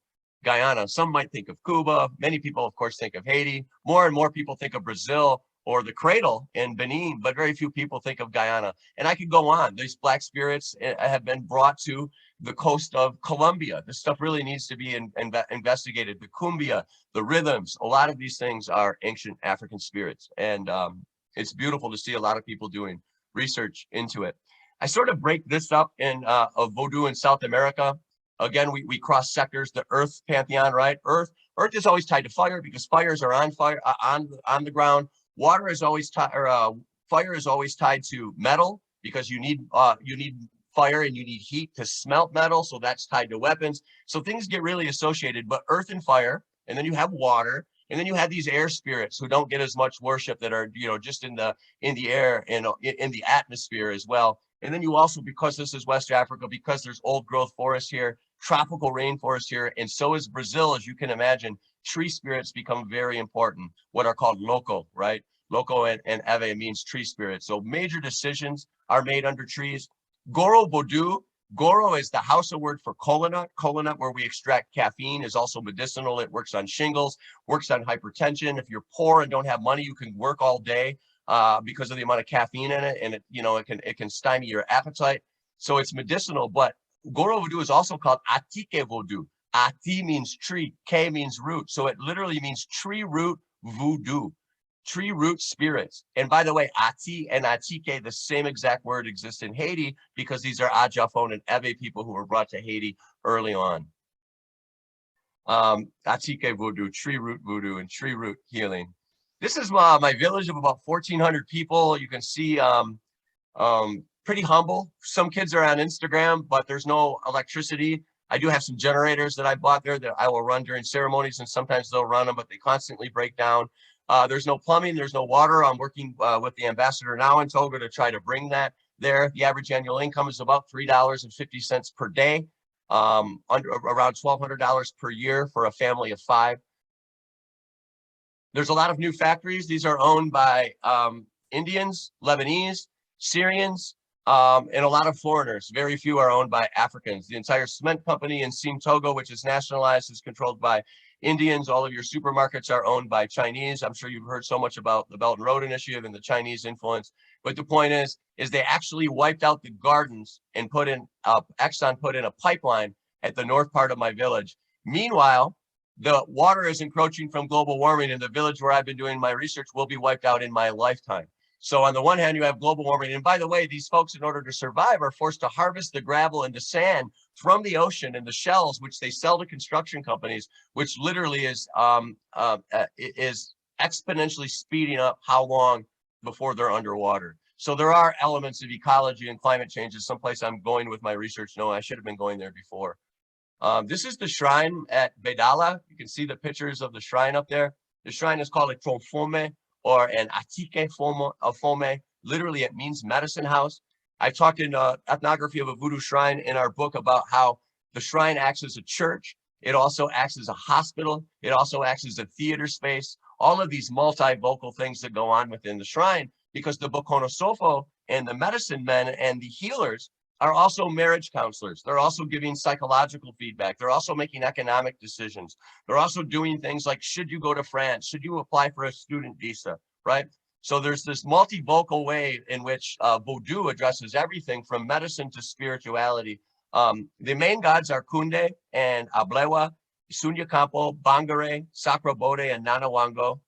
Guyana. Some might think of Cuba. Many people, of course, think of Haiti. More and more people think of Brazil or the cradle in Benin, but very few people think of Guyana. And I could go on. These Black spirits have been brought to the coast of Colombia. This stuff really needs to be investigated. The cumbia, the rhythms, a lot of these things are ancient African spirits. And it's beautiful to see a lot of people doing research into it. I sort of break this up in of Vodou in South America. Again, we cross sectors, the earth pantheon, right? Earth is always tied to fire because fires are on fire, on the ground. Water is always tied, fire is always tied to metal because you need fire and you need heat to smelt metal. So that's tied to weapons. So things get really associated, but earth and fire, and then you have water, and then you have these air spirits who don't get as much worship that are, just in the air and in the atmosphere as well. And then you also, because this is West Africa, because there's old growth forest here, tropical rainforest here, and so is Brazil, as you can imagine, tree spirits become very important, what are called loco, right? Loco and Eve means tree spirit. So major decisions are made under trees. Gorovodu, Goro is the Hausa word for kola nut. Kola nut, where we extract caffeine, is also medicinal. It works on shingles, works on hypertension. If you're poor and don't have money, you can work all day because of the amount of caffeine in it, and it can stymie your appetite. So it's medicinal. But Gorovodu is also called Yewevodu. Ati means tree, K means root. So it literally means tree root voodoo, tree root spirits. And by the way, Ati and Atike, the same exact word exists in Haiti because these are Ajafon and Eve people who were brought to Haiti early on. Atike voodoo, tree root voodoo, and tree root healing. This is my village of about 1,400 people. You can see pretty humble. Some kids are on Instagram, but there's no electricity. I do have some generators that I bought there that I will run during ceremonies, and sometimes they'll run them, but they constantly break down. There's no plumbing, there's no water. I'm working with the ambassador now in Togo to try to bring that there. The average annual income is about $3.50 per day, around $1,200 per year for a family of 5. There's a lot of new factories. These are owned by Indians, Lebanese, Syrians, and a lot of foreigners. Very few are owned by Africans. The entire cement company in Sim Togo, which is nationalized, is controlled by Indians. All of your supermarkets are owned by Chinese. I'm sure you've heard so much about the Belt and Road Initiative and the Chinese influence. But the point is they actually wiped out the gardens and Exxon put in a pipeline at the north part of my village. Meanwhile, the water is encroaching from global warming, and the village where I've been doing my research will be wiped out in my lifetime. So on the one hand, you have global warming. And by the way, these folks, in order to survive, are forced to harvest the gravel and the sand from the ocean and the shells, which they sell to construction companies, which literally is exponentially speeding up how long before they're underwater. So there are elements of ecology and climate change. Is someplace I'm going with my research. No, I should have been going there before. This is the shrine at Bedala. You can see the pictures of the shrine up there. The shrine is called a Tromfome, or an Atike Fome. Literally, it means medicine house. I talked in Ethnography of a Voodoo Shrine in our book about how the shrine acts as a church. It also acts as a hospital. It also acts as a theater space. All of these multi-vocal things that go on within the shrine, because the Bokonosofo and the medicine men and the healers are also marriage counselors. They're also giving psychological feedback. They're also making economic decisions. They're also doing things like, should you go to France? Should you apply for a student visa, right? So there's this multivocal way in which Voodoo addresses everything from medicine to spirituality. The main gods are Kunde and Ablewa, Sunya Campo, Bongare, Sacrobode, and Nanawango.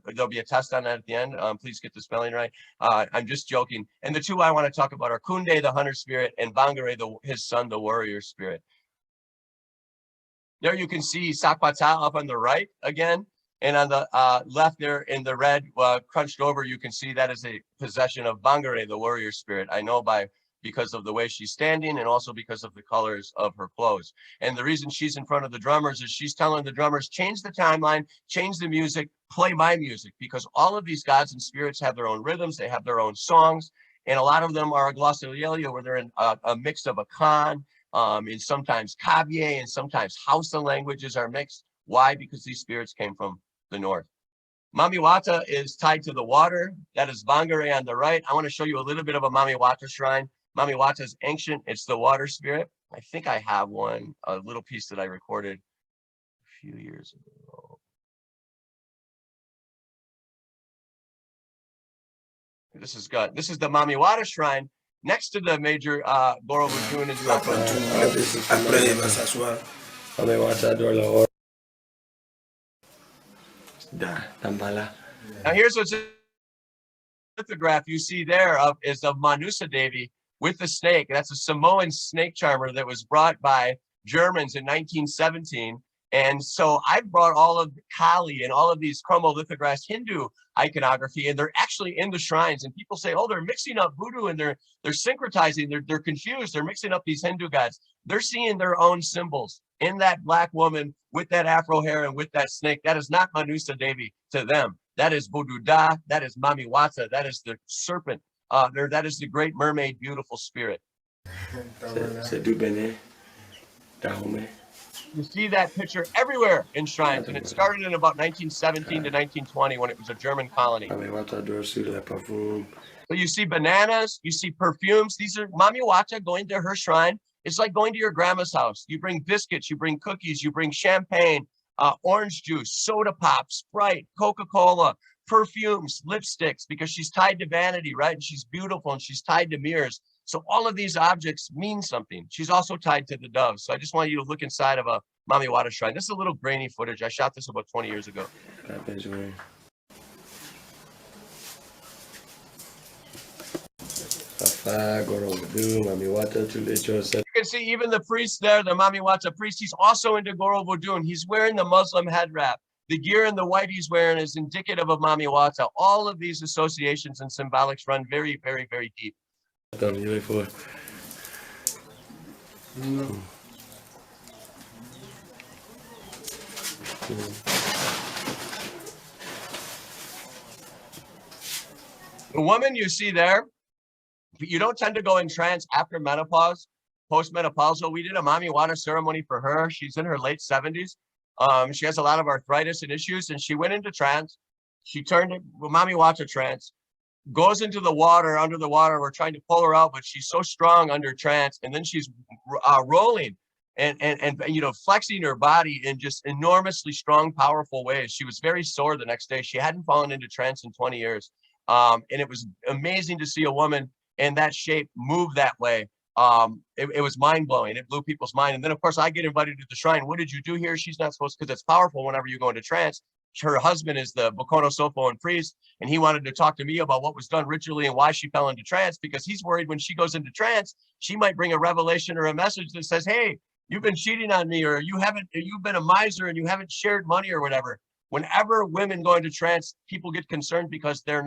There'll be a test on that at the end. Please get the spelling right. I'm just joking. And the two I want to talk about are Kunde, the hunter spirit, and Bongare, his son, the warrior spirit. There you can see Sakwata up on the right again. And on the left there in the red, crunched over, you can see that is a possession of Bongare, the warrior spirit. I know because of the way she's standing and also because of the colors of her clothes. And the reason she's in front of the drummers is she's telling the drummers, change the timeline, change the music, play my music, because all of these gods and spirits have their own rhythms, they have their own songs, and a lot of them are a glossolalia, where they're in a mix of Akan, and sometimes Kabye, and sometimes Hausa languages are mixed. Why? Because these spirits came from the north. Mamiwata is tied to the water. That is Bongare on the right. I want to show you a little bit of a Mamiwata shrine. Mamiwata is ancient. It's the water spirit. I think I have one, a little piece that I recorded a few years ago. This is good. This is the Mamiwata shrine next to the major Gorovodu and Now here's what's lithograph you see there is of Manusa Devi with the snake. That's a Samoan snake charmer that was brought by Germans in 1917. And so I've brought all of Kali and all of these chromolithographs Hindu iconography, and they're actually in the shrines. And people say, oh, they're mixing up voodoo and they're syncretizing, they're confused, they're mixing up these Hindu gods. They're seeing their own symbols in that black woman with that afro hair and with that snake. That is not Manusa Devi to them. That is Voodoo Da, that is Mamiwata, that is the serpent That is the great mermaid, beautiful spirit. You see that picture everywhere in shrines, and it started in about 1917 to 1920 when it was a German colony. So you see bananas, you see perfumes. These are Mami Wata going to her shrine. It's like going to your grandma's house. You bring biscuits, you bring cookies, you bring champagne, orange juice, soda pop, Sprite, Coca-Cola, perfumes, lipsticks, because she's tied to vanity, right? And she's beautiful and she's tied to mirrors. So all of these objects mean something. She's also tied to the dove. So I just want you to look inside of a Mami Wata shrine. This is a little grainy footage. I shot this about 20 years ago. You can see even the priest there, the Mami Wata priest, he's also into Gorovodu, and he's wearing the Muslim head wrap. The gear and the white he's wearing is indicative of Mami Wata. All of these associations and symbolics run very, very, very deep. The woman you see there, you don't tend to go in trance after menopause, postmenopausal. We did a Mami Wata ceremony for her. She's in her late 70s. She has a lot of arthritis and issues, and she went into trance. She turned it, Mami Wata trance, goes into the water, under the water. We're trying to pull her out, but she's so strong under trance. And then she's rolling and you know, flexing her body in just enormously strong, powerful ways. She was very sore the next day. She hadn't fallen into trance in 20 years. And it was amazing to see a woman in that shape move that way. It was mind-blowing. It blew people's mind. And then of course I get invited to the shrine. What did you do here? She's not supposed to, because it's powerful whenever you go into trance. Her husband is the Bokono Sofo and priest, and he wanted to talk to me about what was done ritually and why she fell into trance, because he's worried when she goes into trance, she might bring a revelation or a message that says, hey, you've been cheating on me, or you've been a miser and you haven't shared money or whatever. Whenever women go into trance, people get concerned because they're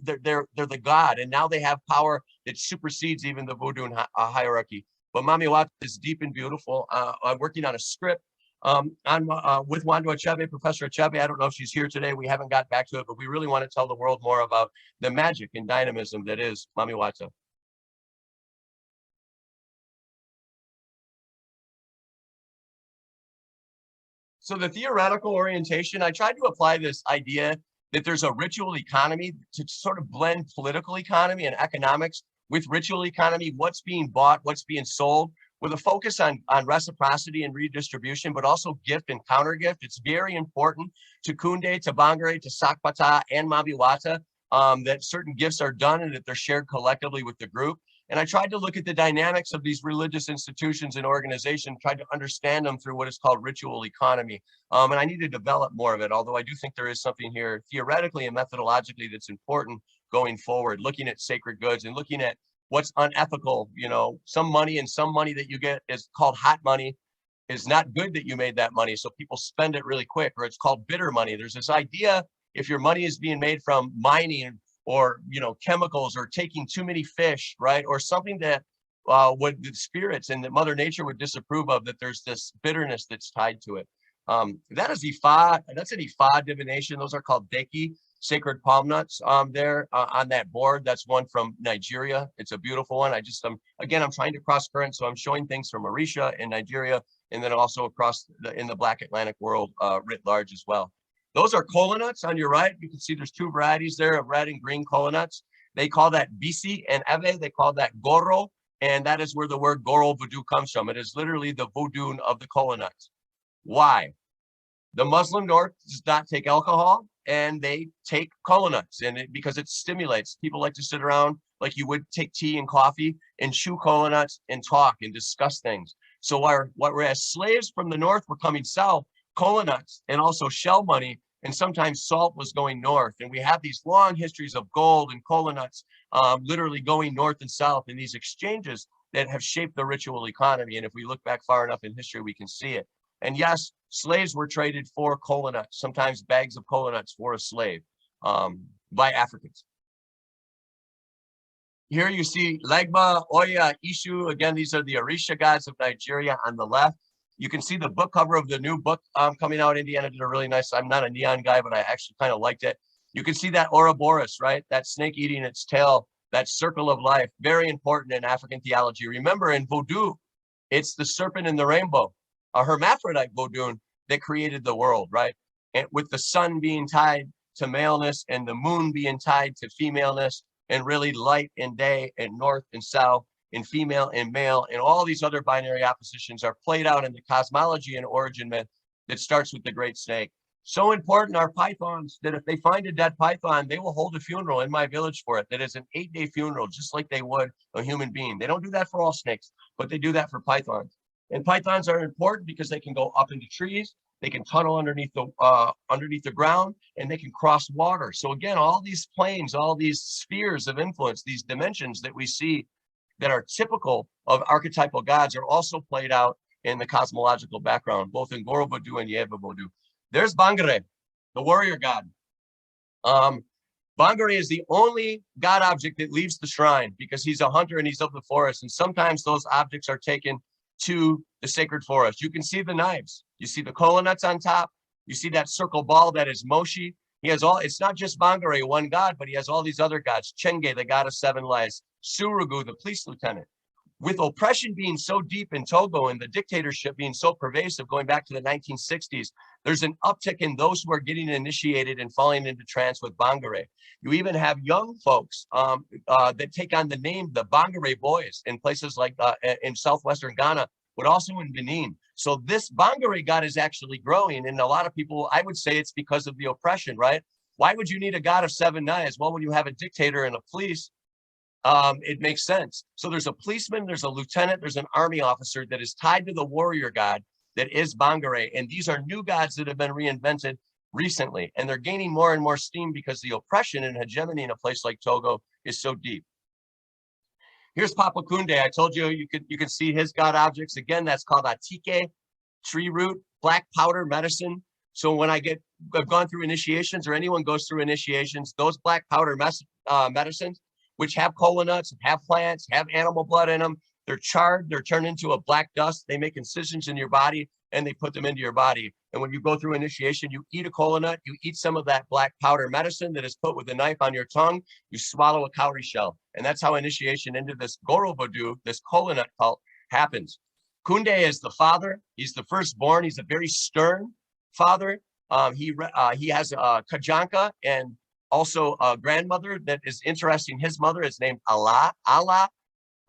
the god, and now they have power that supersedes even the voodoo hierarchy. But Mami Wata is deep and beautiful. I'm working on a script with Wando Achebe, Professor Achebe. I don't know if she's here today. We haven't got back to it, but we really want to tell the world more about the magic and dynamism that is Mami Wata. So the theoretical orientation, I tried to apply this idea that there's a ritual economy to sort of blend political economy and economics with ritual economy, what's being bought, what's being sold, with a focus on reciprocity and redistribution, but also gift and counter gift. It's very important to Kunde, to Bongare, to Sakpata, and Mami Wata that certain gifts are done and that they're shared collectively with the group. And I tried to look at the dynamics of these religious institutions and organizations, tried to understand them through what is called ritual economy. And I need to develop more of it, although I do think there is something here theoretically and methodologically that's important going forward, looking at sacred goods and looking at what's unethical. You know, some money that you get is called hot money is not good that you made that money. So people spend it really quick, or it's called bitter money. There's this idea, if your money is being made from mining or, you know, chemicals or taking too many fish, right? Or something that would the spirits and that Mother Nature would disapprove of, that there's this bitterness that's tied to it. That is Ifa, that's an Ifa divination. Those are called Deki, sacred palm nuts there on that board. That's one from Nigeria. It's a beautiful one. Again, I'm trying to cross current. So I'm showing things from Orisha in Nigeria, and then also across in the Black Atlantic world writ large as well. Those are kola nuts on your right. You can see there's two varieties there of red and green kola nuts. They call that bisi and eve. They call that goro. And that is where the word Gorovodu comes from. It is literally the voodoo of the kola nuts. Why? The Muslim North does not take alcohol, and they take kola nuts, because it stimulates. People like to sit around like you would take tea and coffee and chew kola nuts and talk and discuss things. So whereas slaves from the North were coming south, kola nuts and also shell money and sometimes salt was going north. And we have these long histories of gold and kola nuts literally going north and south in these exchanges that have shaped the ritual economy. And if we look back far enough in history, we can see it. And yes, slaves were traded for kola nuts, sometimes bags of kola nuts for a slave by Africans. Here you see Legba, Oya, Ishu. Again, these are the Orisha gods of Nigeria on the left. You can see the book cover of the new book coming out. Indiana did a really nice, I'm not a neon guy, but I actually kind of liked it. You can see that Ouroboros, right? That snake eating its tail that circle of life, very important in African theology. Remember, in Voodoo, it's the serpent in the rainbow, a hermaphrodite Vodun that created the world, right? And with the sun being tied to maleness and the moon being tied to femaleness, and really light and day and north and south and female and male, and all these other binary oppositions are played out in the cosmology and origin myth that starts with the great snake. So important are pythons that if they find a dead python, they will hold a funeral in my village for it. That is an 8-day funeral, just like they would a human being. They don't do that for all snakes, but they do that for pythons. And pythons are important because they can go up into trees, they can tunnel underneath the ground, and they can cross water. So again, all these planes, all these spheres of influence, these dimensions that we see that are typical of archetypal gods are also played out in the cosmological background, both in Gorovodu and Yewevodu. There's Bongare, the warrior god. Bongare is the only god object that leaves the shrine because he's a hunter and he's of the forest. And sometimes those objects are taken to the sacred forest. You can see the knives. You see the kola nuts on top. You see that circle ball that is Moshi. He has all, it's not just Bongare, one god, but he has all these other gods. Chenge, the god of 7 lives. Surugu, the police lieutenant. With oppression being so deep in Togo and the dictatorship being so pervasive going back to the 1960s, there's an uptick in those who are getting initiated and falling into trance with Bongare. You even have young folks that take on the name the Bongare boys in places like in southwestern Ghana, but also in Benin. So this Bongare god is actually growing, and a lot of people, I would say it's because of the oppression, right? Why would you need a god of 7 knives? Well, when you have a dictator and a police, it makes sense. So there's a policeman, there's a lieutenant, there's an army officer that is tied to the warrior god that is Bongare. And these are new gods that have been reinvented recently. And they're gaining more and more steam because the oppression and hegemony in a place like Togo is so deep. Here's Papa Kunde. I told you you can see his god objects. Again, that's called atike, tree root, black powder medicine. So when I've gone through initiations, or anyone goes through initiations, those black powder medicines, which have kola nuts, have plants, have animal blood in them. They're charred, they're turned into a black dust. They make incisions in your body and they put them into your body. And when you go through initiation, you eat a kola nut, you eat some of that black powder medicine that is put with a knife on your tongue, you swallow a cowrie shell. And that's how initiation into this Gorovodu, this kola nut cult, happens. Kunde is the father. He's the firstborn. He's a very stern father. He has a kajanka and also a grandmother that is interesting. His mother is named Allah,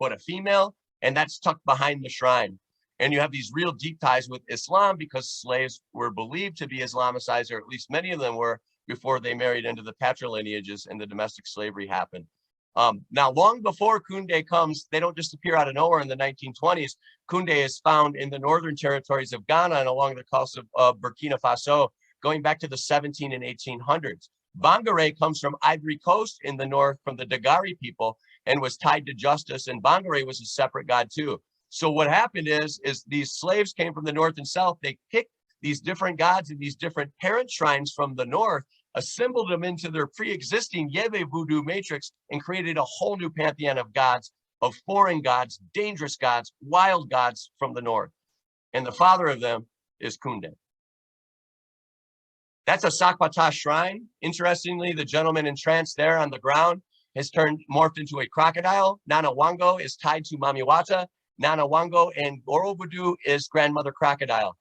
but a female, and that's tucked behind the shrine. And you have these real deep ties with Islam because slaves were believed to be Islamicized, or at least many of them were, before they married into the patrilineages and the domestic slavery happened. Now, long before Kunde comes, they don't just appear out of nowhere in the 1920s. Kunde is found in the northern territories of Ghana and along the coast of Burkina Faso, going back to the 17 and 1800s. Bongare comes from Ivory Coast in the north, from the Dagari people, and was tied to justice, and Bongare was a separate god too. So what happened is these slaves came from the north and south. They picked these different gods and these different parent shrines from the north, assembled them into their pre-existing Yewevodu matrix, and created a whole new pantheon of gods, of foreign gods, dangerous gods, wild gods from the north. And the father of them is Kunde. That's a Sakpata shrine. Interestingly, the gentleman in trance there on the ground has morphed into a crocodile. Nana Wango is tied to Mamiwata. Nana Wango and Gorovodu is grandmother crocodile.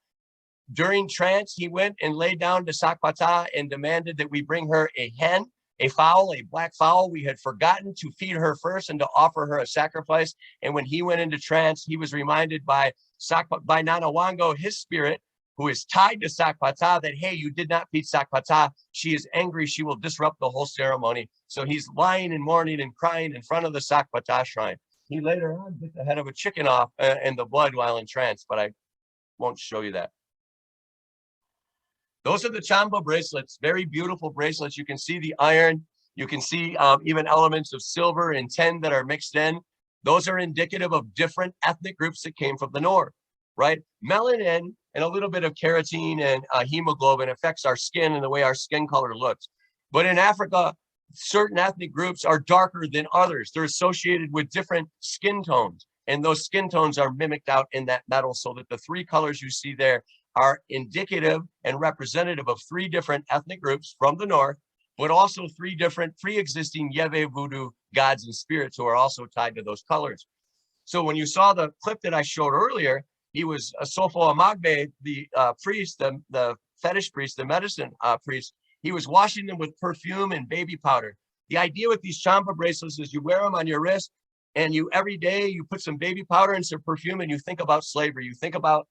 During trance, he went and laid down to Sakpata and demanded that we bring her a hen, a fowl, a black fowl. We had forgotten to feed her first and to offer her a sacrifice. And when he went into trance, he was reminded by Nana Wango, his spirit, who is tied to Sakpata, that, hey, you did not feed Sakpata. She is angry. She will disrupt the whole ceremony. So he's lying and mourning and crying in front of the Sakpata shrine. He later on bit the head of a chicken off and the blood while in trance, but I won't show you that. Those are the Chamba bracelets, very beautiful bracelets. You can see the iron. You can see even elements of silver and tin that are mixed in. Those are indicative of different ethnic groups that came from the north, right? Melanin and a little bit of carotene and hemoglobin affects our skin and the way our skin color looks. But in Africa, certain ethnic groups are darker than others. They're associated with different skin tones, and those skin tones are mimicked out in that metal, so that the 3 colors you see there are indicative and representative of 3 different ethnic groups from the north, but also 3 different pre-existing Yewevodu gods and spirits who are also tied to those colors. So when you saw the clip that I showed earlier, he was a Sofo Amagbe, the priest, the fetish priest, the medicine priest. He was washing them with perfume and baby powder. The idea with these champa bracelets is you wear them on your wrist, and you every day you put some baby powder and some perfume, and you think about slavery. You think about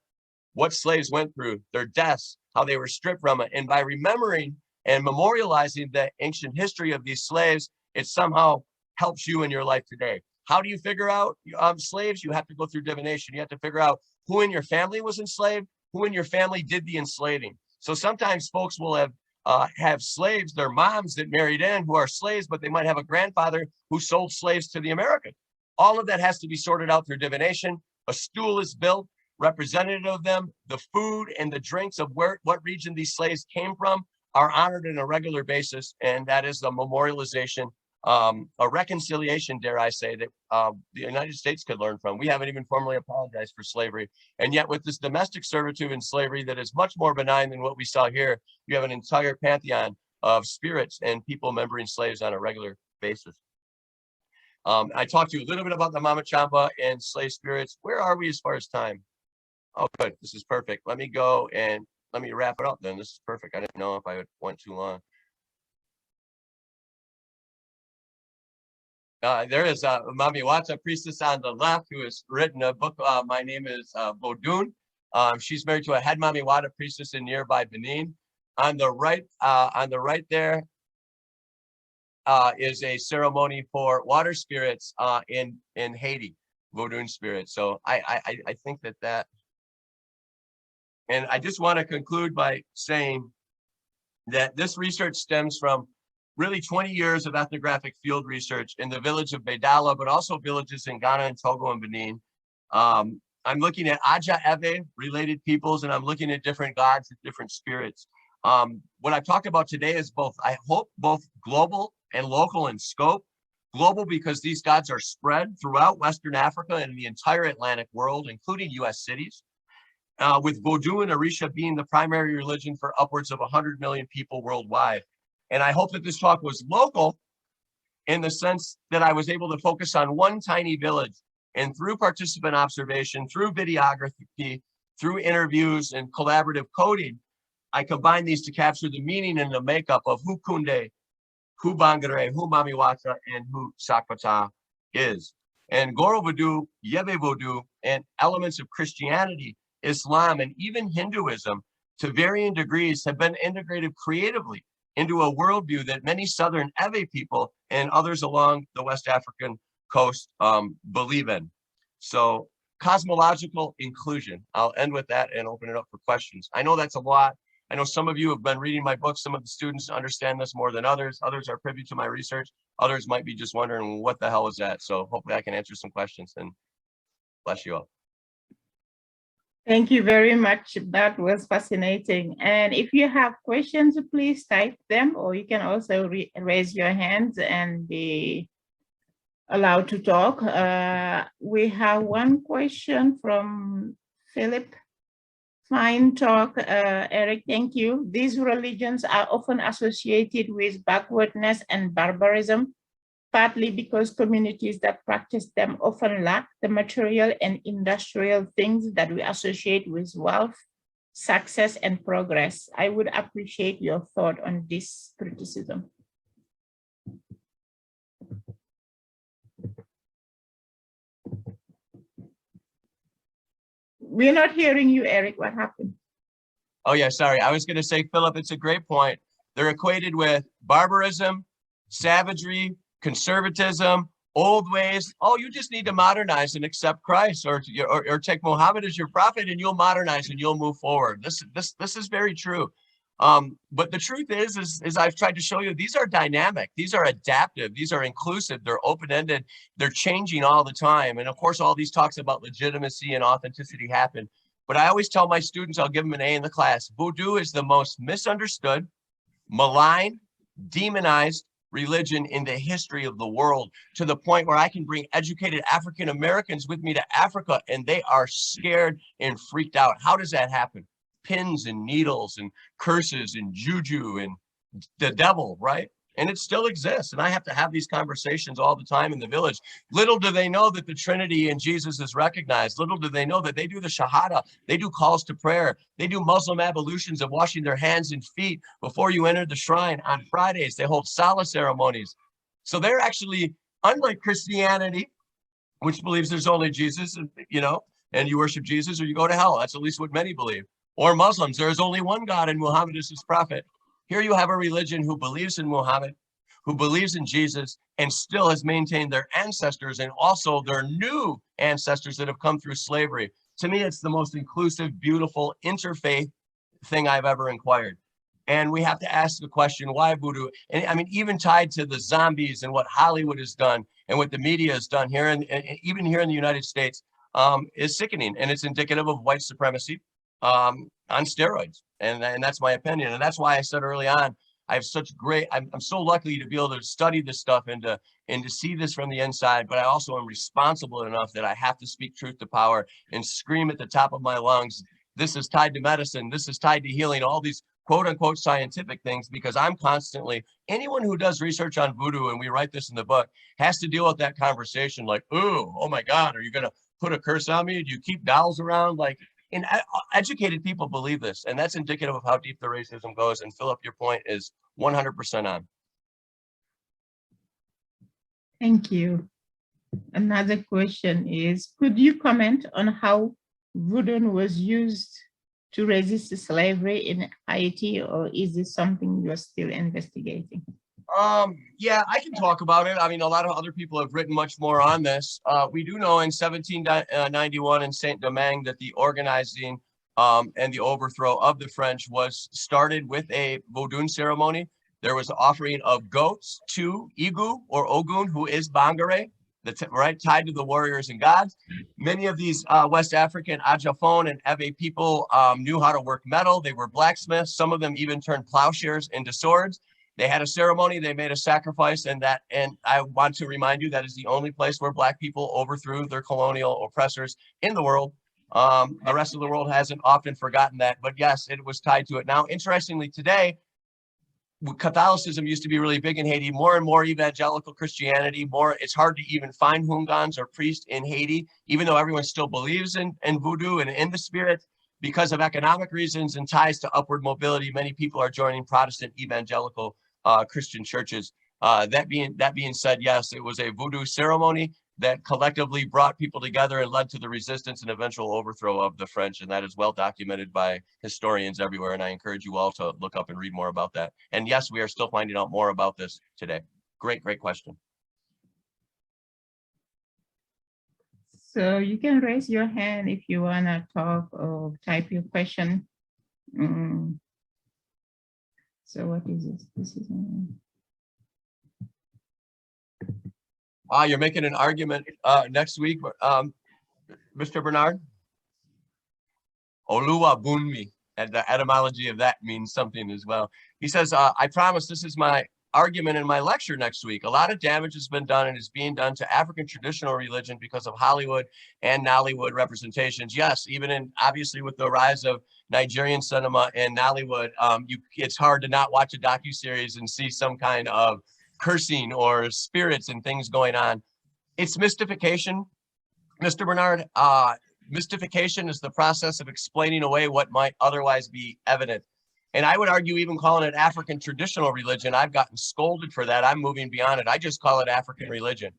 what slaves went through, their deaths, how they were stripped from it. And by remembering and memorializing the ancient history of these slaves, it somehow helps you in your life today. How do you figure out slaves? You have to go through divination. You have to figure out who in your family was enslaved, who in your family did the enslaving. So sometimes folks will have slaves, their moms that married in who are slaves, but they might have a grandfather who sold slaves to the Americans. All of that has to be sorted out through divination. A stool is built representative of them. The food and the drinks of what region these slaves came from are honored on a regular basis. And that is the memorialization, a reconciliation, dare I say, that the United States could learn from. We haven't even formally apologized for slavery. And yet with this domestic servitude and slavery that is much more benign than what we saw here, you have an entire pantheon of spirits and people remembering slaves on a regular basis. I talked to you a little bit about the Mama Chamba and slave spirits. Where are we as far as time? Oh, good. This is perfect. Let me go and let me wrap it up then. This is perfect. I didn't know if I went too long. There is Mami Wata, priestess on the left, who has written a book. My name is Voodoo. She's married to a head Mami Wata priestess in nearby Benin. On the right there is a ceremony for water spirits in Haiti, Vodun spirits. So I think that. And I just want to conclude by saying that this research stems from really 20 years of ethnographic field research in the village of Bedala, but also villages in Ghana and Togo and Benin. I'm looking at Aja Eve, related peoples, and I'm looking at different gods and different spirits. What I've talked about today is both, I hope, both global and local in scope. Global because these gods are spread throughout Western Africa and the entire Atlantic world, including US cities. With Voodoo and Orisha being the primary religion for upwards of 100 million people worldwide. And I hope that this talk was local in the sense that I was able to focus on one tiny village, and through participant observation, through videography, through interviews and collaborative coding, I combined these to capture the meaning and the makeup of who Kunde, who Bongare, who Mamiwata, and who Sakpata is. And Gorovodu, Yewevodu, and elements of Christianity, Islam, and even Hinduism to varying degrees have been integrated creatively into a worldview that many Southern Ewe people and others along the West African coast believe in. So cosmological inclusion. I'll end with that and open it up for questions. I know that's a lot. I know some of you have been reading my book. Some of the students understand this more than others. Others are privy to my research. Others might be just wondering what the hell is that? So hopefully I can answer some questions, and bless you all. Thank you very much. That was fascinating. And if you have questions, please type them, or you can also raise your hands and be allowed to talk. We have one question from Philip. Fine talk, Eric, thank you. These religions are often associated with backwardness and barbarism, partly because communities that practice them often lack the material and industrial things that we associate with wealth, success, and progress. I would appreciate your thought on this criticism. We're not hearing you, Eric. What happened? Oh yeah, sorry. I was going to say, Philip, it's a great point. They're equated with barbarism, savagery, conservatism, old ways. Oh, you just need to modernize and accept Christ, or take Muhammad as your prophet, and you'll modernize and you'll move forward. This is very true. But the truth is I've tried to show you, these are dynamic, these are adaptive, these are inclusive, they're open-ended, they're changing all the time. And of course, all these talks about legitimacy and authenticity happen. But I always tell my students, I'll give them an A in the class, Voodoo is the most misunderstood, maligned, demonized religion in the history of the world, to the point where I can bring educated African Americans with me to Africa and they are scared and freaked out. How does that happen? Pins and needles and curses and juju and the devil, right? And it still exists. And I have to have these conversations all the time in the village. Little do they know that the Trinity in Jesus is recognized. Little do they know that they do the Shahada. They do calls to prayer. They do Muslim ablutions of washing their hands and feet before you enter the shrine. On Fridays, they hold Salah ceremonies. So they're actually, unlike Christianity, which believes there's only Jesus, you know, and you worship Jesus or you go to hell. That's at least what many believe. Or Muslims, there is only one God and Muhammad is his prophet. Here you have a religion who believes in Muhammad, who believes in Jesus, and still has maintained their ancestors and also their new ancestors that have come through slavery. To me, it's the most inclusive, beautiful, interfaith thing I've ever inquired. And we have to ask the question, why voodoo? And I mean, even tied to the zombies and what Hollywood has done and what the media has done here, and even here in the United States, is sickening. And it's indicative of white supremacy on steroids. And that's my opinion. And that's why I said early on, I have such great, I'm so lucky to be able to study this stuff and to see this from the inside, but I also am responsible enough that I have to speak truth to power and scream at the top of my lungs. This is tied to medicine. This is tied to healing, all these quote unquote scientific things, because I'm constantly, anyone who does research on voodoo, and we write this in the book, has to deal with that conversation like, ooh, oh my God, are you going to put a curse on me? Do you keep dolls around? Like, and educated people believe this, and that's indicative of how deep the racism goes. And Philip, your point is 100% on. Thank you. Another question is, could you comment on how voodoo was used to resist slavery in Haiti, or is this something you're still investigating? Yeah, I can talk about it. I mean, a lot of other people have written much more on this. We do know in 1791 in Saint-Domingue that the organizing and the overthrow of the French was started with a Vodun ceremony. There was an offering of goats to Igu or Ogun, who is Bongare, tied to the warriors and gods. Many of these West African Ajafon and Ewe people knew how to work metal. They were blacksmiths. Some of them even turned plowshares into swords. They had a ceremony, they made a sacrifice, and I want to remind you that is the only place where Black people overthrew their colonial oppressors in the world. The rest of the world hasn't often forgotten that, but yes, it was tied to it. Now, interestingly, today, Catholicism used to be really big in Haiti, more and more evangelical Christianity, it's hard to even find Hungans or priests in Haiti, even though everyone still believes in voodoo and in the spirit. Because of economic reasons and ties to upward mobility, many people are joining Protestant evangelical Christian churches. That being said, yes, it was a voodoo ceremony that collectively brought people together and led to the resistance and eventual overthrow of the French. And that is well documented by historians everywhere. And I encourage you all to look up and read more about that. And yes, we are still finding out more about this today. Great, great question. So you can raise your hand if you want to talk or type your question. So what is this? This is You're making an argument next week, Mr. Bernard? Oluwa Bunmi, and the etymology of that means something as well. He says, I promise this is my argument in my lecture next week. A lot of damage has been done and is being done to African traditional religion because of Hollywood and Nollywood representations. Yes, even obviously with the rise of Nigerian cinema and Nollywood, it's hard to not watch a docuseries and see some kind of cursing or spirits and things going on. It's mystification, Mr. Bernard. Mystification is the process of explaining away what might otherwise be evident. And I would argue even calling it African traditional religion, I've gotten scolded for that. I'm moving beyond it. I just call it African religion.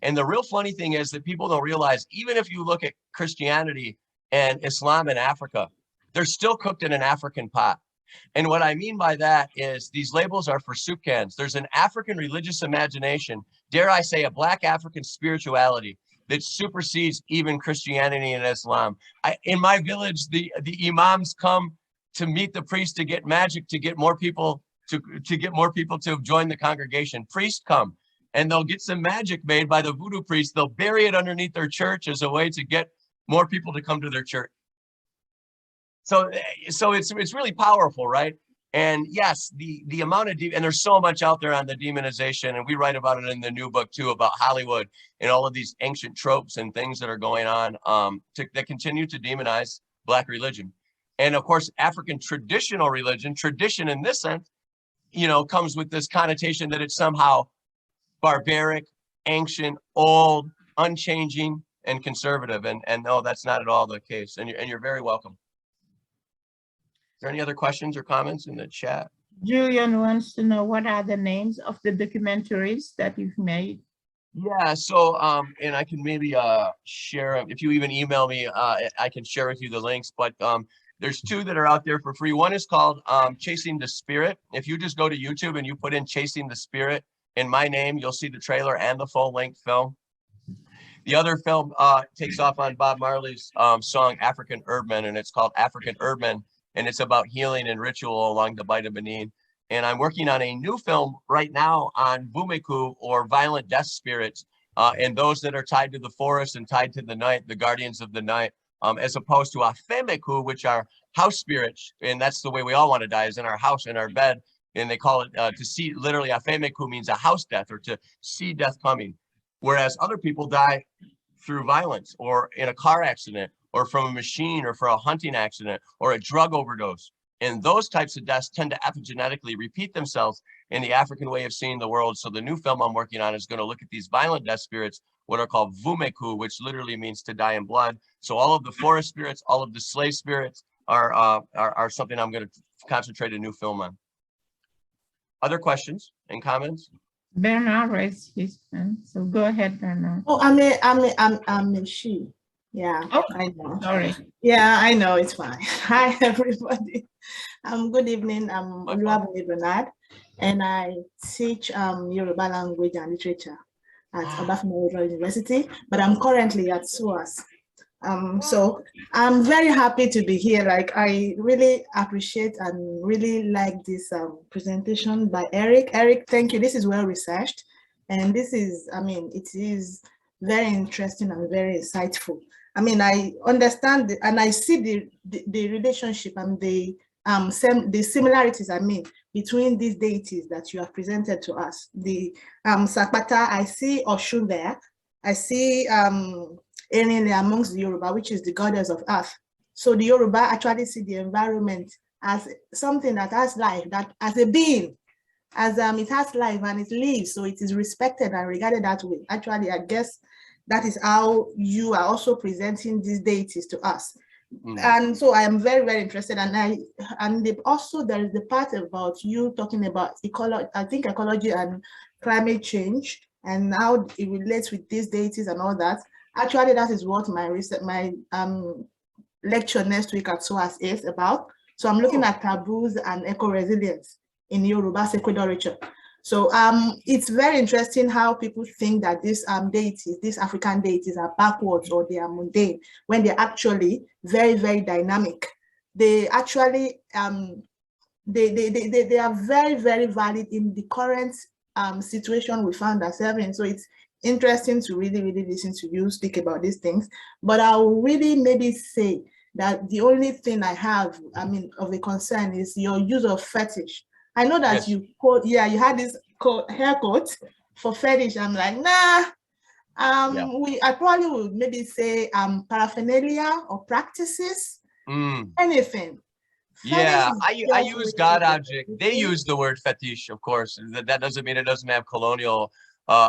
And the real funny thing is that people don't realize, even if you look at Christianity and Islam in Africa, they're still cooked in an African pot. And what I mean by that is these labels are for soup cans. There's an African religious imagination, dare I say a Black African spirituality that supersedes even Christianity and Islam. In my village, the imams come to meet the priest to get magic, to get more people to join the congregation. Priests come and they'll get some magic made by the voodoo priest. They'll bury it underneath their church as a way to get more people to come to their church. So it's really powerful, right? And yes, the amount of, and there's so much out there on the demonization, and we write about it in the new book too, about Hollywood and all of these ancient tropes and things that are going on that continue to demonize Black religion. And of course, African traditional religion, tradition in this sense, comes with this connotation that it's somehow barbaric, ancient, old, unchanging, and conservative. And no, that's not at all the case. And you're very welcome. Is there any other questions or comments in the chat? Julian wants to know what are the names of the documentaries that you've made? Yeah, so and I can maybe share, if you even email me, I can share with you the links, but there's two that are out there for free. One is called Chasing the Spirit. If you just go to YouTube and you put in Chasing the Spirit in my name, you'll see the trailer and the full-length film. The other film takes off on Bob Marley's song African Herbmen, and it's called African Herbmen, and it's about healing and ritual along the Bight of Benin. And I'm working on a new film right now on Vumeku, or violent death spirits, and those that are tied to the forest and tied to the night, the guardians of the night, as opposed to Afemeku, which are house spirits. And that's the way we all want to die, is in our house, in our bed. And they call it to see, literally Afemeku means a house death, or to see death coming. Whereas other people die through violence, or in a car accident, or from a machine, or for a hunting accident, or a drug overdose. And those types of deaths tend to epigenetically repeat themselves in the African way of seeing the world. So the new film I'm working on is going to look at these violent death spirits, what are called Vumeku, which literally means to die in blood. So all of the forest spirits, all of the slave spirits are something I'm going to concentrate a new film on. Other questions and comments? Bernard raised his hand, so go ahead, Bernard. Oh, I'm a she. Yeah, Oh, I know. sorry. Yeah, I know, it's fine. Hi, everybody. Good evening. I'm Oluwabunmi Bernard, and I teach Yoruba language and literature at Obafemi University, but I'm currently at SOAS. So I'm very happy to be here. Like, I really appreciate and really like this presentation by Eric. Eric, thank you. This is well researched, and this is, it is very interesting and very insightful. I understand and I see the relationship and the similarities, between these deities that you have presented to us. The Sakpata, I see Oshun there. I see Erinle amongst the Yoruba, which is the goddess of earth. So the Yoruba actually see the environment as something that has life, that as a being, as it has life and it lives, so it is respected and regarded that way. Actually, I guess that is how you are also presenting these deities to us. And so I am very, very interested. And also there is the part about you talking about ecology and climate change and how it relates with these deities and all that. Actually, that is what my lecture next week at SOAS is about. So I'm looking at taboos and eco-resilience in Yoruba sacred literature. So it's very interesting how people think that these deities, these African deities, are backwards or they are mundane, when they're actually very, very dynamic. They actually, they are very, very valid in the current situation we found ourselves in. So it's interesting to really, really listen to you speak about these things. But I'll really maybe say that the only thing I have, of a concern is your use of fetish. I know that you had this haircut for fetish. I'm like, nah. I probably would maybe say paraphernalia or practices, anything. Yeah, I use God object. They use the word fetish, of course. That doesn't mean it doesn't have colonial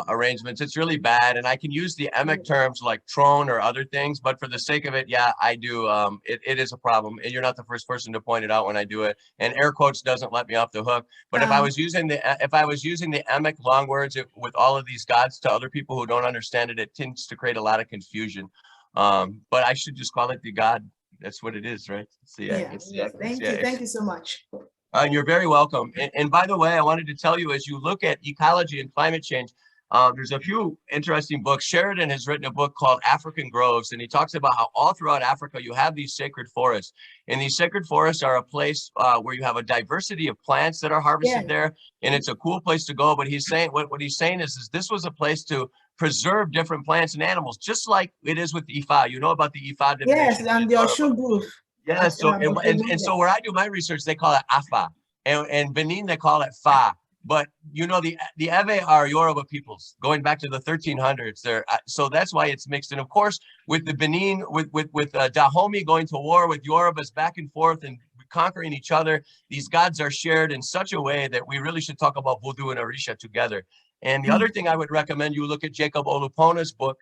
arrangements. It's really bad, and I can use the emic terms like trone or other things, but for the sake of it, yeah, I do. It is a problem, and you're not the first person to point it out when I do it. And air quotes doesn't let me off the hook. But if I was using the emic long words with all of these gods to other people who don't understand it, it tends to create a lot of confusion. But I should just call it the god. That's what it is, right? Thank you so much. You're very welcome. And by the way, I wanted to tell you, as you look at ecology and climate change, there's a few interesting books. Sheridan has written a book called African Groves, and he talks about how all throughout Africa you have these sacred forests. And these sacred forests are a place where you have a diversity of plants that are harvested there, and it's a cool place to go. But he's saying, what he's saying is this was a place to preserve different plants and animals, just like it is with Ifa. You know about the Ifa divination? Yes, and the Oshun group. Yeah, so and so where I do my research, they call it Afa, and Benin they call it Fa. But you know, the Ewe are Yoruba peoples going back to the 1300s. There, so that's why it's mixed. And of course, with the Benin, with Dahomey going to war with Yorubas back and forth and conquering each other. These gods are shared in such a way that we really should talk about Voodoo and Orisha together. And the other thing I would recommend you look at Jacob Olupona's book,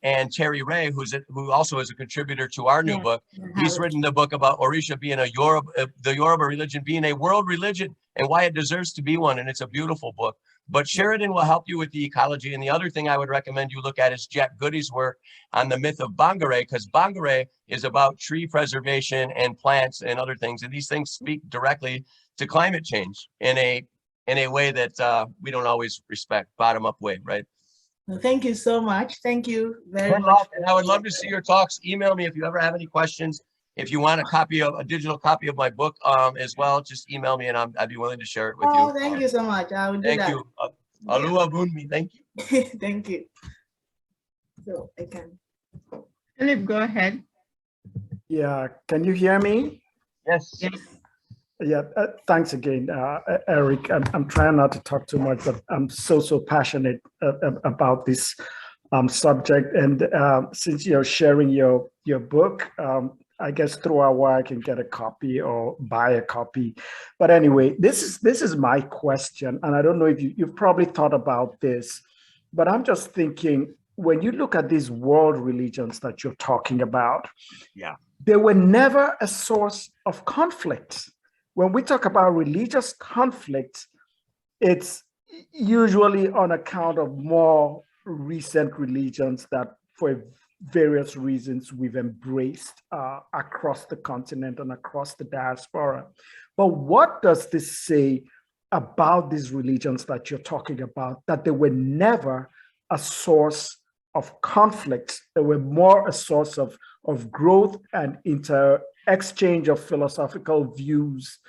and Terry Ray, who also is a contributor to our new book. He's written the book about Orisha being the Yoruba religion being a world religion and why it deserves to be one. And it's a beautiful book. But Sheridan will help you with the ecology. And the other thing I would recommend you look at is Jack Goody's work on the myth of Bongare, because Bongare is about tree preservation and plants and other things. And these things speak directly to climate change in a way that we don't always respect, bottom up way, right? Well, thank you so much. Thank you very Good much. luck, and I would love to see your talks. Email me if you ever have any questions. If you want a digital copy of my book as well, just email me and I'd be willing to share it with you. Oh, thank you so much. I will do that. Thank you. Alua Bunmi, thank you. Thank you. So I can. Philip, go ahead. Yeah, can you hear me? Yes. Yes. Yeah, thanks again, Eric. I'm trying not to talk too much, but I'm so passionate about this subject. And since you're sharing your book, I guess through our wire I can get a copy or buy a copy. But anyway, this is my question, and I don't know if you've probably thought about this, but I'm just thinking, when you look at these world religions that you're talking about, yeah, they were never a source of conflict. When we talk about religious conflict, it's usually on account of more recent religions that for various reasons we've embraced across the continent and across the diaspora. But what does this say about these religions that you're talking about, that they were never a source of conflict? They were more a source of growth and exchange of philosophical views.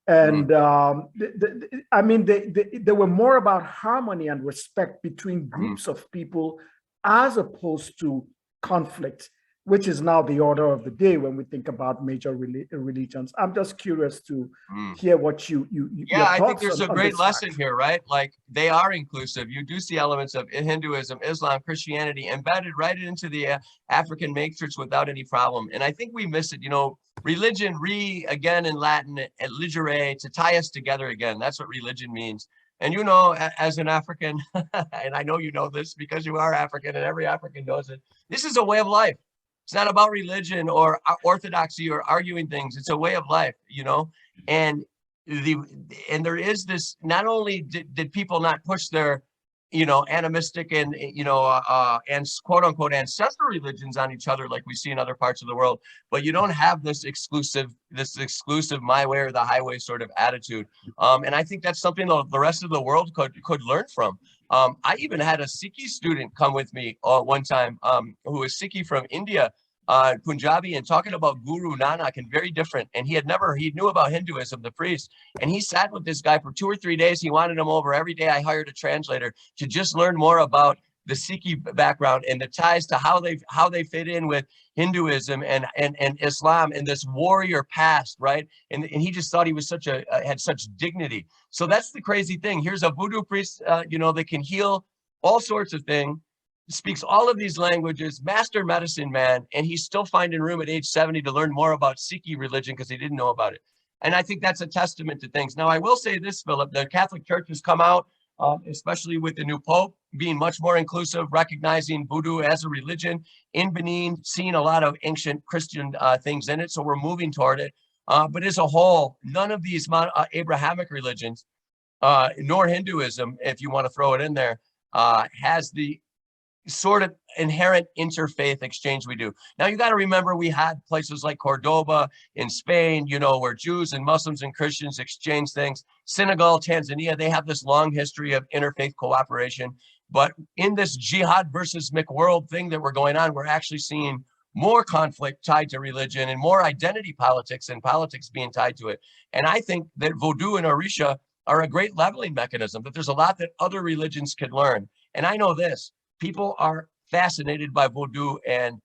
And I mean, they were more about harmony and respect between groups of people as opposed to conflict, which is now the order of the day when we think about major religions. I'm just curious to hear what yeah, I think there's a great lesson here, right? Like, they are inclusive. You do see elements of Hinduism, Islam, Christianity embedded right into the African matrix without any problem. And I think we miss it. You know, religion, again in Latin, ligere, to tie us together again. That's what religion means. And you know, as an African, and I know you know this because you are African and every African knows it, this is a way of life. It's not about religion or orthodoxy or arguing things. It's a way of life, you know? And there is this, not only did people not push their, you know, animistic and, you know, and quote unquote ancestral religions on each other like we see in other parts of the world, but you don't have this exclusive my way or the highway sort of attitude. And I think that's something the rest of the world could learn from. I even had a Sikhi student come with me one time, who was Sikhi from India, Punjabi, and talking about Guru Nanak and very different. And he knew about Hinduism, the priest, and he sat with this guy for 2 or 3 days. He wanted him over every day. I hired a translator to just learn more about the Sikhi background and the ties to how they fit in with Hinduism and Islam and this warrior past, right? And he just thought he was had such dignity. So that's the crazy thing. Here's a voodoo priest, you know, that can heal all sorts of things, speaks all of these languages, master medicine man, and he's still finding room at age 70 to learn more about Sikhi religion because he didn't know about it. And I think that's a testament to things. Now, I will say this, Philip, the Catholic Church has come out, especially with the new Pope, being much more inclusive, recognizing voodoo as a religion in Benin, seeing a lot of ancient Christian things in it. So we're moving toward it. But as a whole, none of these Abrahamic religions, nor Hinduism, if you want to throw it in there, has the sort of inherent interfaith exchange we do. Now, you got to remember, we had places like Cordoba in Spain, you know, where Jews and Muslims and Christians exchange things. Senegal, Tanzania, they have this long history of interfaith cooperation. But in this jihad versus McWorld thing that we're going on, we're actually seeing more conflict tied to religion and more identity politics and politics being tied to it. And I think that Voodoo and Orisha are a great leveling mechanism, that there's a lot that other religions can learn. And I know this, people are fascinated by Voodoo and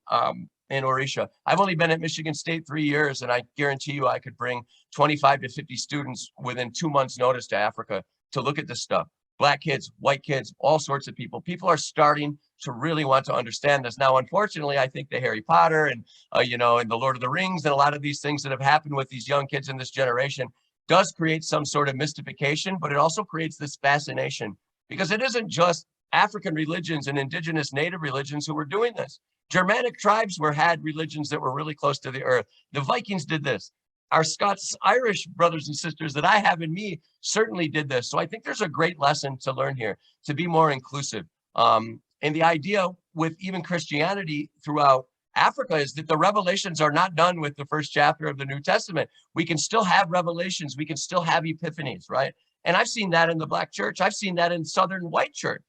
Orisha. I've only been at Michigan State 3 years, and I guarantee you I could bring 25 to 50 students within 2 months' notice to Africa to look at this stuff. Black kids, white kids, all sorts of people. People are starting to really want to understand this. Now, unfortunately, I think the Harry Potter and, you know, and the Lord of the Rings and a lot of these things that have happened with these young kids in this generation does create some sort of mystification, but it also creates this fascination because it isn't just African religions and indigenous native religions who were doing this. Germanic tribes had religions that were really close to the earth. The Vikings did this. Our Scots-Irish brothers and sisters that I have in me certainly did this. So I think there's a great lesson to learn here, to be more inclusive. And the idea with even Christianity throughout Africa is that the revelations are not done with the first chapter of the New Testament. We can still have revelations. We can still have epiphanies, right? And I've seen that in the Black church. I've seen that in Southern white church.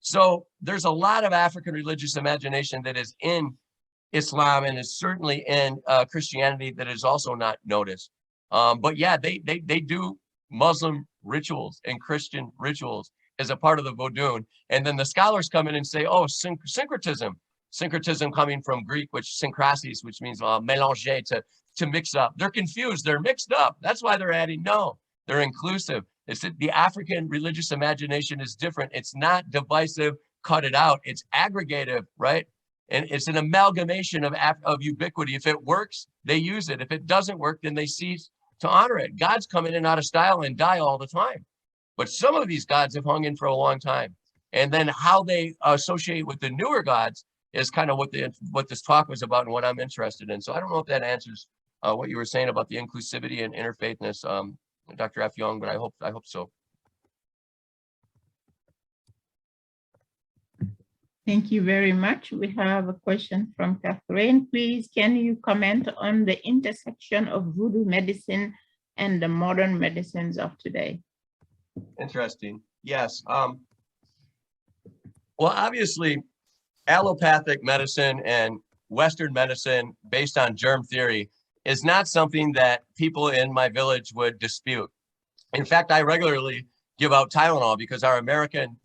So there's a lot of African religious imagination that is in Islam and is certainly in Christianity that is also not noticed. But yeah, they do Muslim rituals and Christian rituals as a part of the Voodoo. And then the scholars come in and say, oh, syncretism. Syncretism coming from Greek, which synchrasis, which means mélanger, to mix up. They're confused. They're mixed up. That's why they're adding. No, they're inclusive. It's that the African religious imagination is different. It's not divisive, cut it out. It's aggregative, right? And it's an amalgamation of ubiquity. If it works, they use it. If it doesn't work, then they cease to honor it. Gods come in and out of style and die all the time. But some of these gods have hung in for a long time. And then how they associate with the newer gods is kind of what this talk was about and what I'm interested in. So I don't know if that answers what you were saying about the inclusivity and interfaithness, Dr. F. Young, but I hope so. Thank you very much. We have a question from Catherine. Please, can you comment on the intersection of voodoo medicine and the modern medicines of today? Interesting. Yes. Well, obviously, allopathic medicine and Western medicine based on germ theory is not something that people in my village would dispute. In fact, I regularly give out Tylenol because our American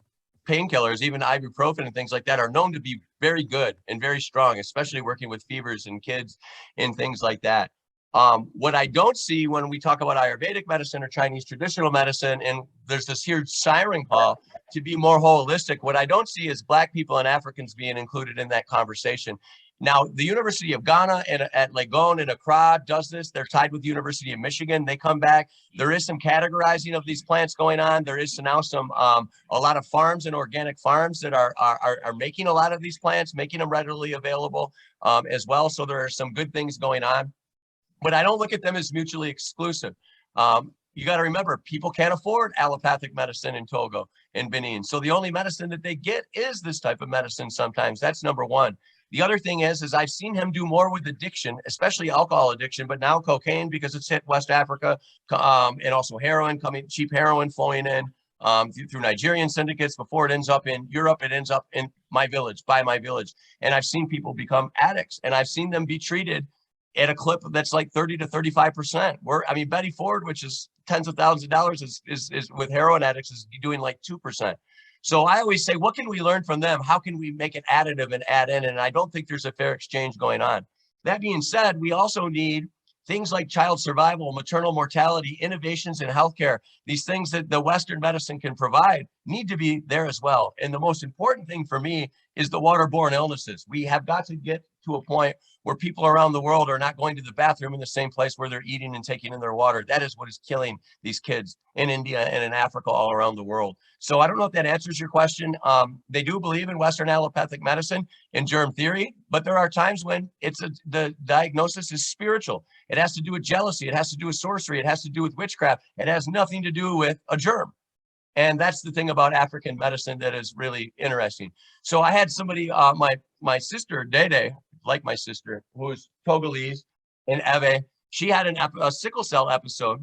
painkillers, even ibuprofen and things like that, are known to be very good and very strong, especially working with fevers in kids and things like that. What I don't see when we talk about Ayurvedic medicine or Chinese traditional medicine, and there's this huge siren call to be more holistic, what I don't see is Black people and Africans being included in that conversation. Now, the University of Ghana at Legon and Accra does this. They're tied with the University of Michigan. They come back. There is some categorizing of these plants going on. There is now some a lot of farms and organic farms that are making a lot of these plants, making them readily available as well. So there are some good things going on. But I don't look at them as mutually exclusive. You got to remember, people can't afford allopathic medicine in Togo and Benin. So the only medicine that they get is this type of medicine sometimes. That's number one. The other thing is I've seen him do more with addiction, especially alcohol addiction, but now cocaine because it's hit West Africa, and also heroin, cheap heroin flowing in through Nigerian syndicates. Before it ends up in Europe, it ends up in my village, by my village. And I've seen people become addicts, and I've seen them be treated at a clip that's like 30 to 35%. I mean, Betty Ford, which is tens of thousands of dollars, is with heroin addicts is doing like 2%. So I always say, what can we learn from them? How can we make it additive and add in? And I don't think there's a fair exchange going on. That being said, we also need things like child survival, maternal mortality, innovations in healthcare. These things that the Western medicine can provide need to be there as well. And the most important thing for me is the waterborne illnesses. We have got to get to a point where people around the world are not going to the bathroom in the same place where they're eating and taking in their water. That is what is killing these kids in India and in Africa, all around the world. So I don't know if that answers your question. They do believe in Western allopathic medicine and germ theory, but there are times when the diagnosis is spiritual. It has to do with jealousy. It has to do with sorcery. It has to do with witchcraft. It has nothing to do with a germ. And that's the thing about African medicine that is really interesting. So I had somebody, my sister, Dede, like my sister, who is Togolese in Eve, she had a sickle cell episode,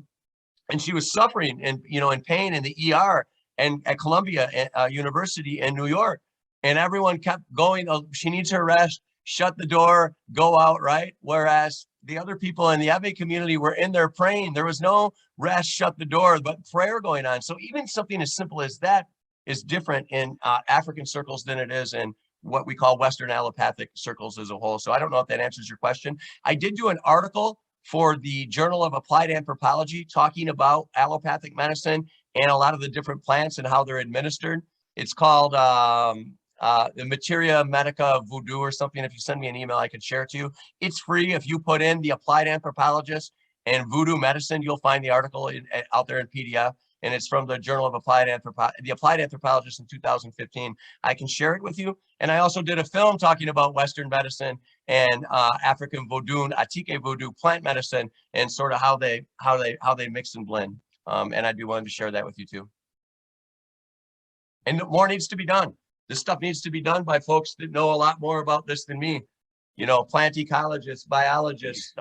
and she was suffering and in pain in the ER and at Columbia University in New York. And everyone kept going, oh, she needs her rest, shut the door, go out, right? Whereas the other people in the Ave community were in there praying. There was no rest, shut the door, but prayer going on. So even something as simple as that is different in African circles than it is in what we call Western allopathic circles as a whole. So I don't know if that answers your question. I did do an article for the Journal of Applied Anthropology talking about allopathic medicine and a lot of the different plants and how they're administered. It's called the Materia Medica Voodoo or something. If you send me an email, I can share it to you. It's free. If you put in the Applied Anthropologist and Voodoo Medicine, you'll find the article out there in PDF. And it's from the Journal of Applied Anthropologist in 2015. I can share it with you. And I also did a film talking about Western medicine and African Voodoo, Atike Voodoo, plant medicine, and sort of how they mix and blend. And I'd be willing to share that with you too. And more needs to be done. This stuff needs to be done by folks that know a lot more about this than me. You know, plant ecologists, biologists,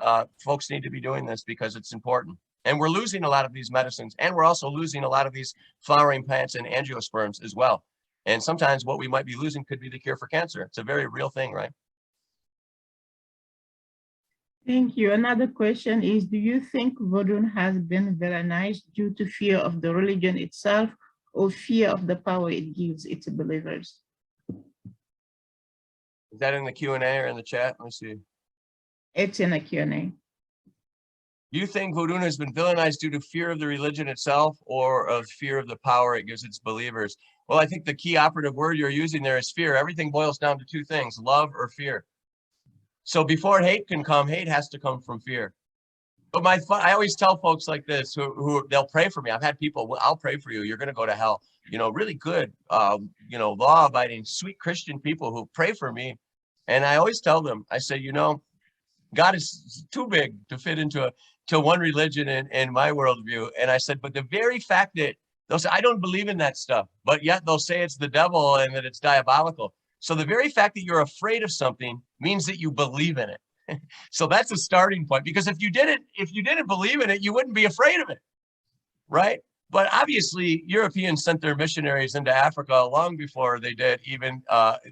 folks need to be doing this because it's important. And we're losing a lot of these medicines, and we're also losing a lot of these flowering plants and angiosperms as well. And sometimes what we might be losing could be the cure for cancer. It's a very real thing, right? Thank you. Another question is, do you think Voodoo has been villainized due to fear of the religion itself or fear of the power it gives its believers? Is that in the Q&A or in the chat? Let me see. It's in a Q&A. Do you think Voodoo has been villainized due to fear of the religion itself or of fear of the power it gives its believers? Well, I think the key operative word you're using there is fear. Everything boils down to two things, love or fear. So before hate can come, hate has to come from fear. But I always tell folks like this who they'll pray for me. I've had people, well, I'll pray for you. You're going to go to hell. You know, really good, you know, law-abiding, sweet Christian people who pray for me. And I always tell them, I say, you know, God is too big to fit into one religion in my worldview. And I said, but the very fact that they'll say, I don't believe in that stuff, but yet they'll say it's the devil and that it's diabolical. So the very fact that you're afraid of something means that you believe in it. So that's a starting point, because if you didn't believe in it, you wouldn't be afraid of it, right? But obviously Europeans sent their missionaries into Africa long before they did even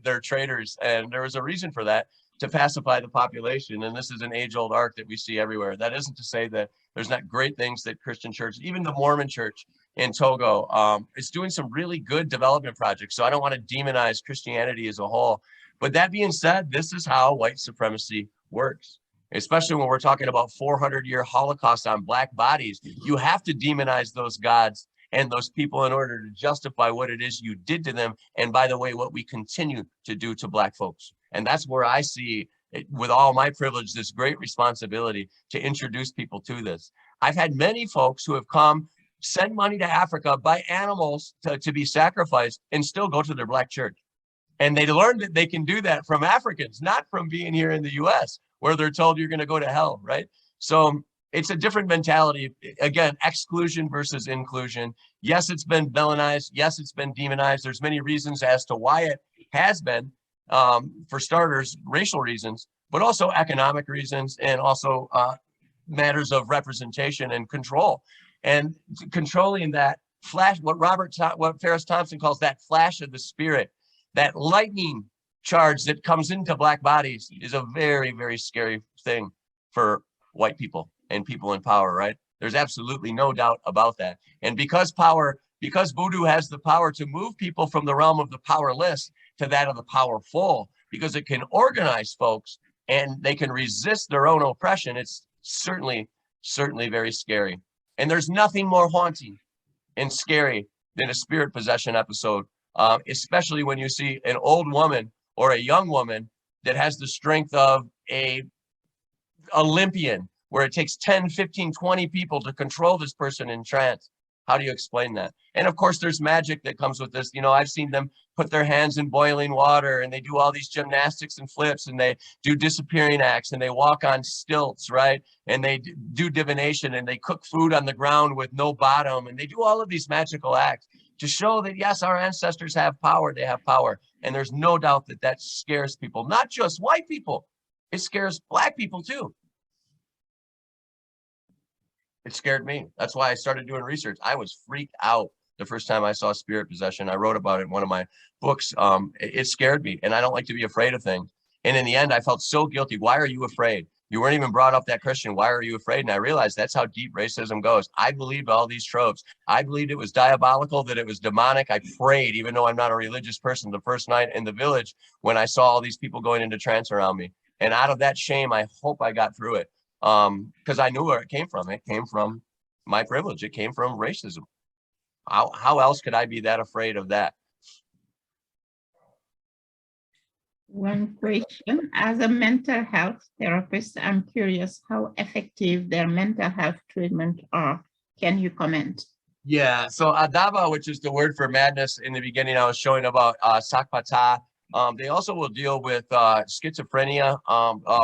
their traders. And there was a reason for that, to pacify the population. And this is an age-old arc that we see everywhere. That isn't to say that there's not great things that Christian church, even the Mormon church in Togo, is doing some really good development projects. So I don't want to demonize Christianity as a whole. But that being said, this is how white supremacy works, especially when we're talking about 400-year Holocaust on black bodies. You have to demonize those gods and those people in order to justify what it is you did to them. And by the way, what we continue to do to black folks. And that's where I see, with all my privilege, this great responsibility to introduce people to this. I've had many folks who have come, send money to Africa, buy animals to be sacrificed, and still go to their black church. And they learned that they can do that from Africans, not from being here in the US, where they're told you're going to go to hell, right? So it's a different mentality. Again, exclusion versus inclusion. Yes, it's been villainized. Yes, it's been demonized. There's many reasons as to why it has been. For starters, racial reasons, but also economic reasons, and also matters of representation and control. And controlling that flash, what Ferris Thompson calls that flash of the spirit, that lightning charge that comes into black bodies, is a very, very scary thing for white people and people in power, right? There's absolutely no doubt about that. And because Voodoo has the power to move people from the realm of the powerless to that of the powerful, because it can organize folks and they can resist their own oppression, it's certainly very scary. And there's nothing more haunting and scary than a spirit possession episode, especially when you see an old woman or a young woman that has the strength of a Olympian, where it takes 10, 15, 20 people to control this person in trance. How do you explain that? And of course, there's magic that comes with this. You know, I've seen them put their hands in boiling water, and they do all these gymnastics and flips, and they do disappearing acts, and they walk on stilts, right? And they do divination, and they cook food on the ground with no bottom, and they do all of these magical acts to show that, yes, our ancestors have power. They have power. And there's no doubt that that scares people, not just white people. It scares black people too. It scared me. That's why I started doing research. I was freaked out the first time I saw spirit possession. I wrote about it in one of my books. It scared me, and I don't like to be afraid of things. And in the end, I felt so guilty. Why are you afraid? You weren't even brought up that Christian. Why are you afraid? And I realized that's how deep racism goes. I believed all these tropes. I believed it was diabolical, that it was demonic. I prayed, even though I'm not a religious person, the first night in the village when I saw all these people going into trance around me. And out of that shame, I hope I got through it. Because I knew where it came from. It came from my privilege. It came from racism. How else could I be that afraid of that? One question, as a mental health therapist, I'm curious how effective their mental health treatment are. Can you comment? Yeah, so Adaba, which is the word for madness in the beginning, I was showing about Sakpata. They also will deal with schizophrenia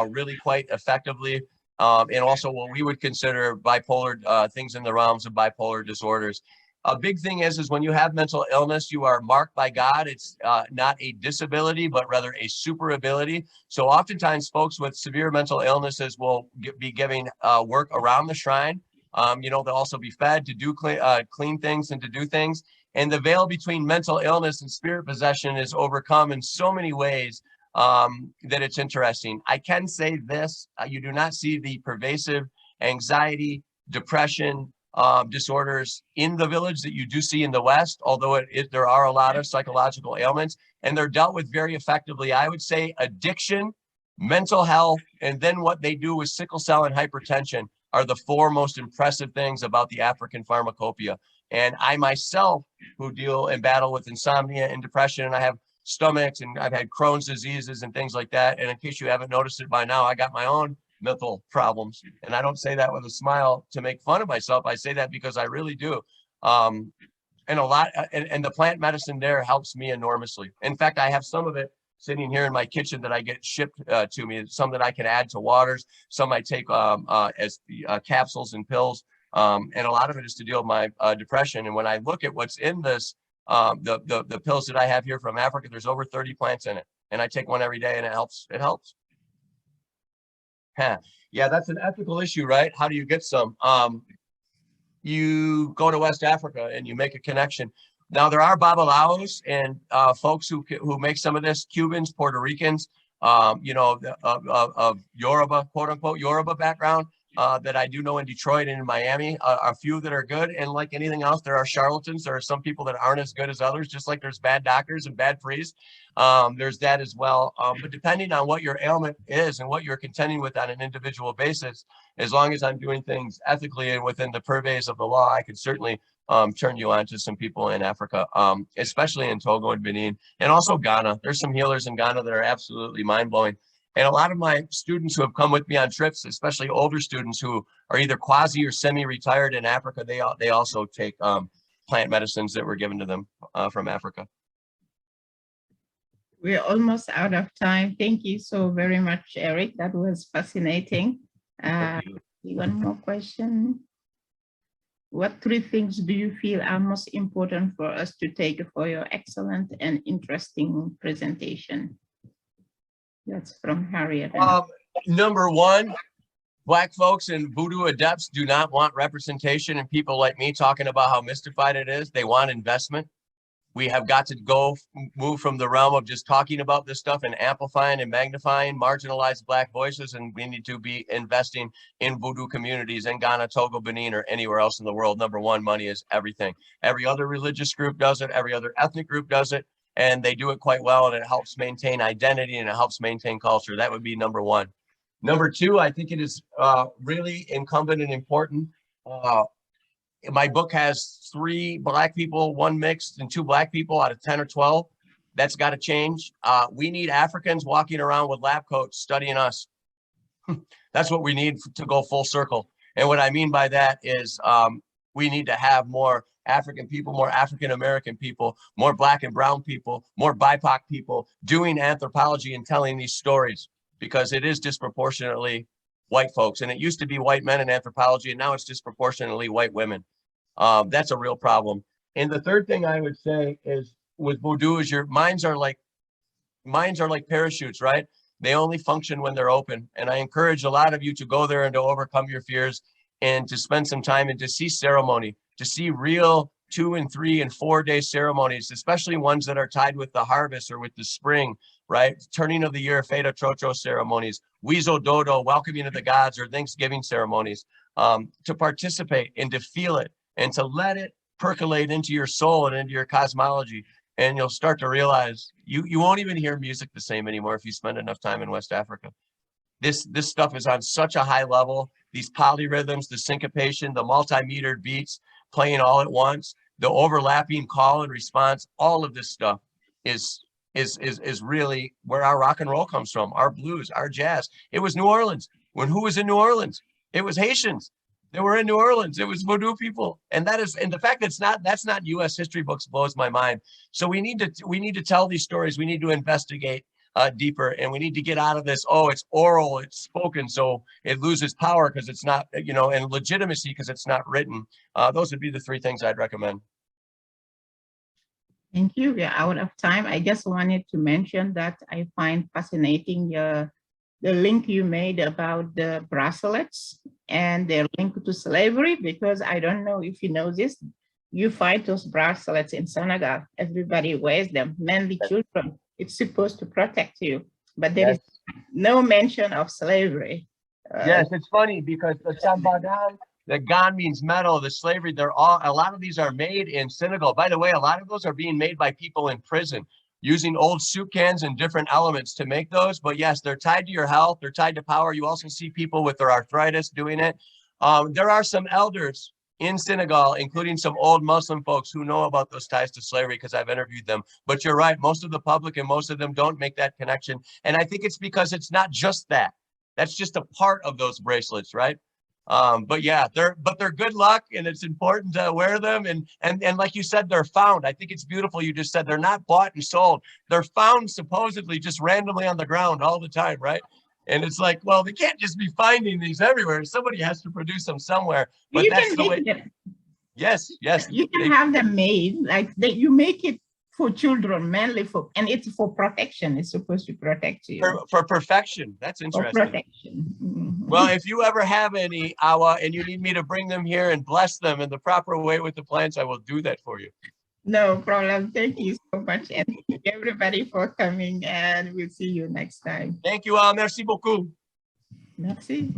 really quite effectively, and also what we would consider bipolar, things in the realms of bipolar disorders. A big thing is when you have mental illness, you are marked by God. It's not a disability, but rather a super ability. So oftentimes folks with severe mental illnesses will be giving work around the shrine. You know, they'll also be fed to do clean things and to do things. And the veil between mental illness and spirit possession is overcome in so many ways that it's interesting. I can say this, you do not see the pervasive anxiety, depression, disorders in the village that you do see in the West, although there are a lot of psychological ailments, and they're dealt with very effectively. I would say addiction, mental health, and then what they do with sickle cell and hypertension are the four most impressive things about the African pharmacopoeia. And I myself, who deal and battle with insomnia and depression, and I have stomachs and I've had Crohn's diseases and things like that. And in case you haven't noticed it by now, I got my own mental problems. And I don't say that with a smile to make fun of myself. I say that because I really do. And the plant medicine there helps me enormously. In fact, I have some of it sitting here in my kitchen that I get shipped to me. Some that I can add to waters. Some I take as capsules and pills. And a lot of it is to deal with my depression. And when I look at what's in this, the pills that I have here from Africa, there's over 30 plants in it. And I take one every day and it helps. It helps. Yeah, that's an ethical issue, right? How do you get some? You go to West Africa and you make a connection. Now there are babalaos and folks who make some of this, Cubans, Puerto Ricans, you know, of Yoruba, quote unquote, Yoruba background that I do know in Detroit and in Miami, a few that are good. And like anything else, there are charlatans. There are some people that aren't as good as others, just like there's bad doctors and bad priests. There's that as well. But depending on what your ailment is and what you're contending with on an individual basis, as long as I'm doing things ethically and within the purviews of the law, I can certainly turn you on to some people in Africa, especially in Togo and Benin, and also Ghana. There's some healers in Ghana that are absolutely mind-blowing. And a lot of my students who have come with me on trips, especially older students who are either quasi or semi-retired in Africa, they also take plant medicines that were given to them from Africa. We're almost out of time. Thank you so very much, Eric. That was fascinating. One more question. What three things do you feel are most important for us to take for your excellent and interesting presentation? That's from Harriet. Number one, Black folks and voodoo adepts do not want representation and people like me talking about how mystified it is. They want investment. We have got to move from the realm of just talking about this stuff and amplifying and magnifying marginalized Black voices, and we need to be investing in voodoo communities in Ghana, Togo, Benin, or anywhere else in the world. Number one, money is everything. Every other religious group does it. Every other ethnic group does it, and they do it quite well, and it helps maintain identity and it helps maintain culture. That would be number one. Number two, I think it is really incumbent and important. My book has 3 Black people, 1 mixed, and 2 Black people out of 10 or 12. That's got to change. We need Africans walking around with lab coats studying us. That's what we need to go full circle. And what I mean by that is we need to have more African people, more African-American people, more Black and brown people, more BIPOC people doing anthropology and telling these stories, because it is disproportionately white folks. And it used to be white men in anthropology, and now it's disproportionately white women. That's a real problem. And the third thing I would say is with voodoo is your minds are like parachutes, right? They only function when they're open. And I encourage a lot of you to go there and to overcome your fears and to spend some time and to see ceremony, to see real 2 and 3 and 4 day ceremonies, especially ones that are tied with the harvest or with the spring, right? Turning of the year, Feta Trocho ceremonies, Wizo Dodo, welcoming of the gods, or Thanksgiving ceremonies, to participate and to feel it and to let it percolate into your soul and into your cosmology. And you'll start to realize you won't even hear music the same anymore if you spend enough time in West Africa. This stuff is on such a high level. These polyrhythms, the syncopation, the multi-metered beats playing all at once. the overlapping call and response, all of this stuff is really where our rock and roll comes from, our blues, our jazz. It was New Orleans. Who was in New Orleans? It was Haitians. They were in New Orleans. It was Voodoo people. And the fact that's not US history books blows my mind. So we need to tell these stories. We need to investigate deeper, and we need to get out of this, oh, it's oral, it's spoken, so it loses power because it's not, and legitimacy because it's not written. Those would be the three things I'd recommend. Thank you. We're out of time. I just wanted to mention that I find fascinating the link you made about the bracelets and their link to slavery, because I don't know if you know this, you find those bracelets in Senegal. Everybody wears them, mainly children. It's supposed to protect you, but there is no mention of slavery. Yes, it's funny because the Sambagan, the gan means metal, the slavery, a lot of these are made in Senegal. By the way, a lot of those are being made by people in prison using old soup cans and different elements to make those. But yes, they're tied to your health. They're tied to power. You also see people with their arthritis doing it. There are some elders in Senegal, including some old Muslim folks who know about those ties to slavery because I've interviewed them. But you're right, most of the public and most of them don't make that connection. And I think it's because it's not just that. That's just a part of those bracelets, right? But yeah, they're good luck, and it's important to wear them. And like you said, they're found. I think it's beautiful. You just said they're not bought and sold. They're found supposedly just randomly on the ground all the time, right? And it's like, well, they can't just be finding these everywhere. Somebody has to produce them somewhere. But that's the way. Yes, yes. You can have them made like that. You make it for children, mainly and it's for protection. It's supposed to protect you. For perfection. That's interesting. For protection. Mm-hmm. Well, if you ever have any, Awa, and you need me to bring them here and bless them in the proper way with the plants, I will do that for you. No problem. Thank you so much. And thank you everybody for coming, and we'll see you next time. Thank you. Merci beaucoup. Merci.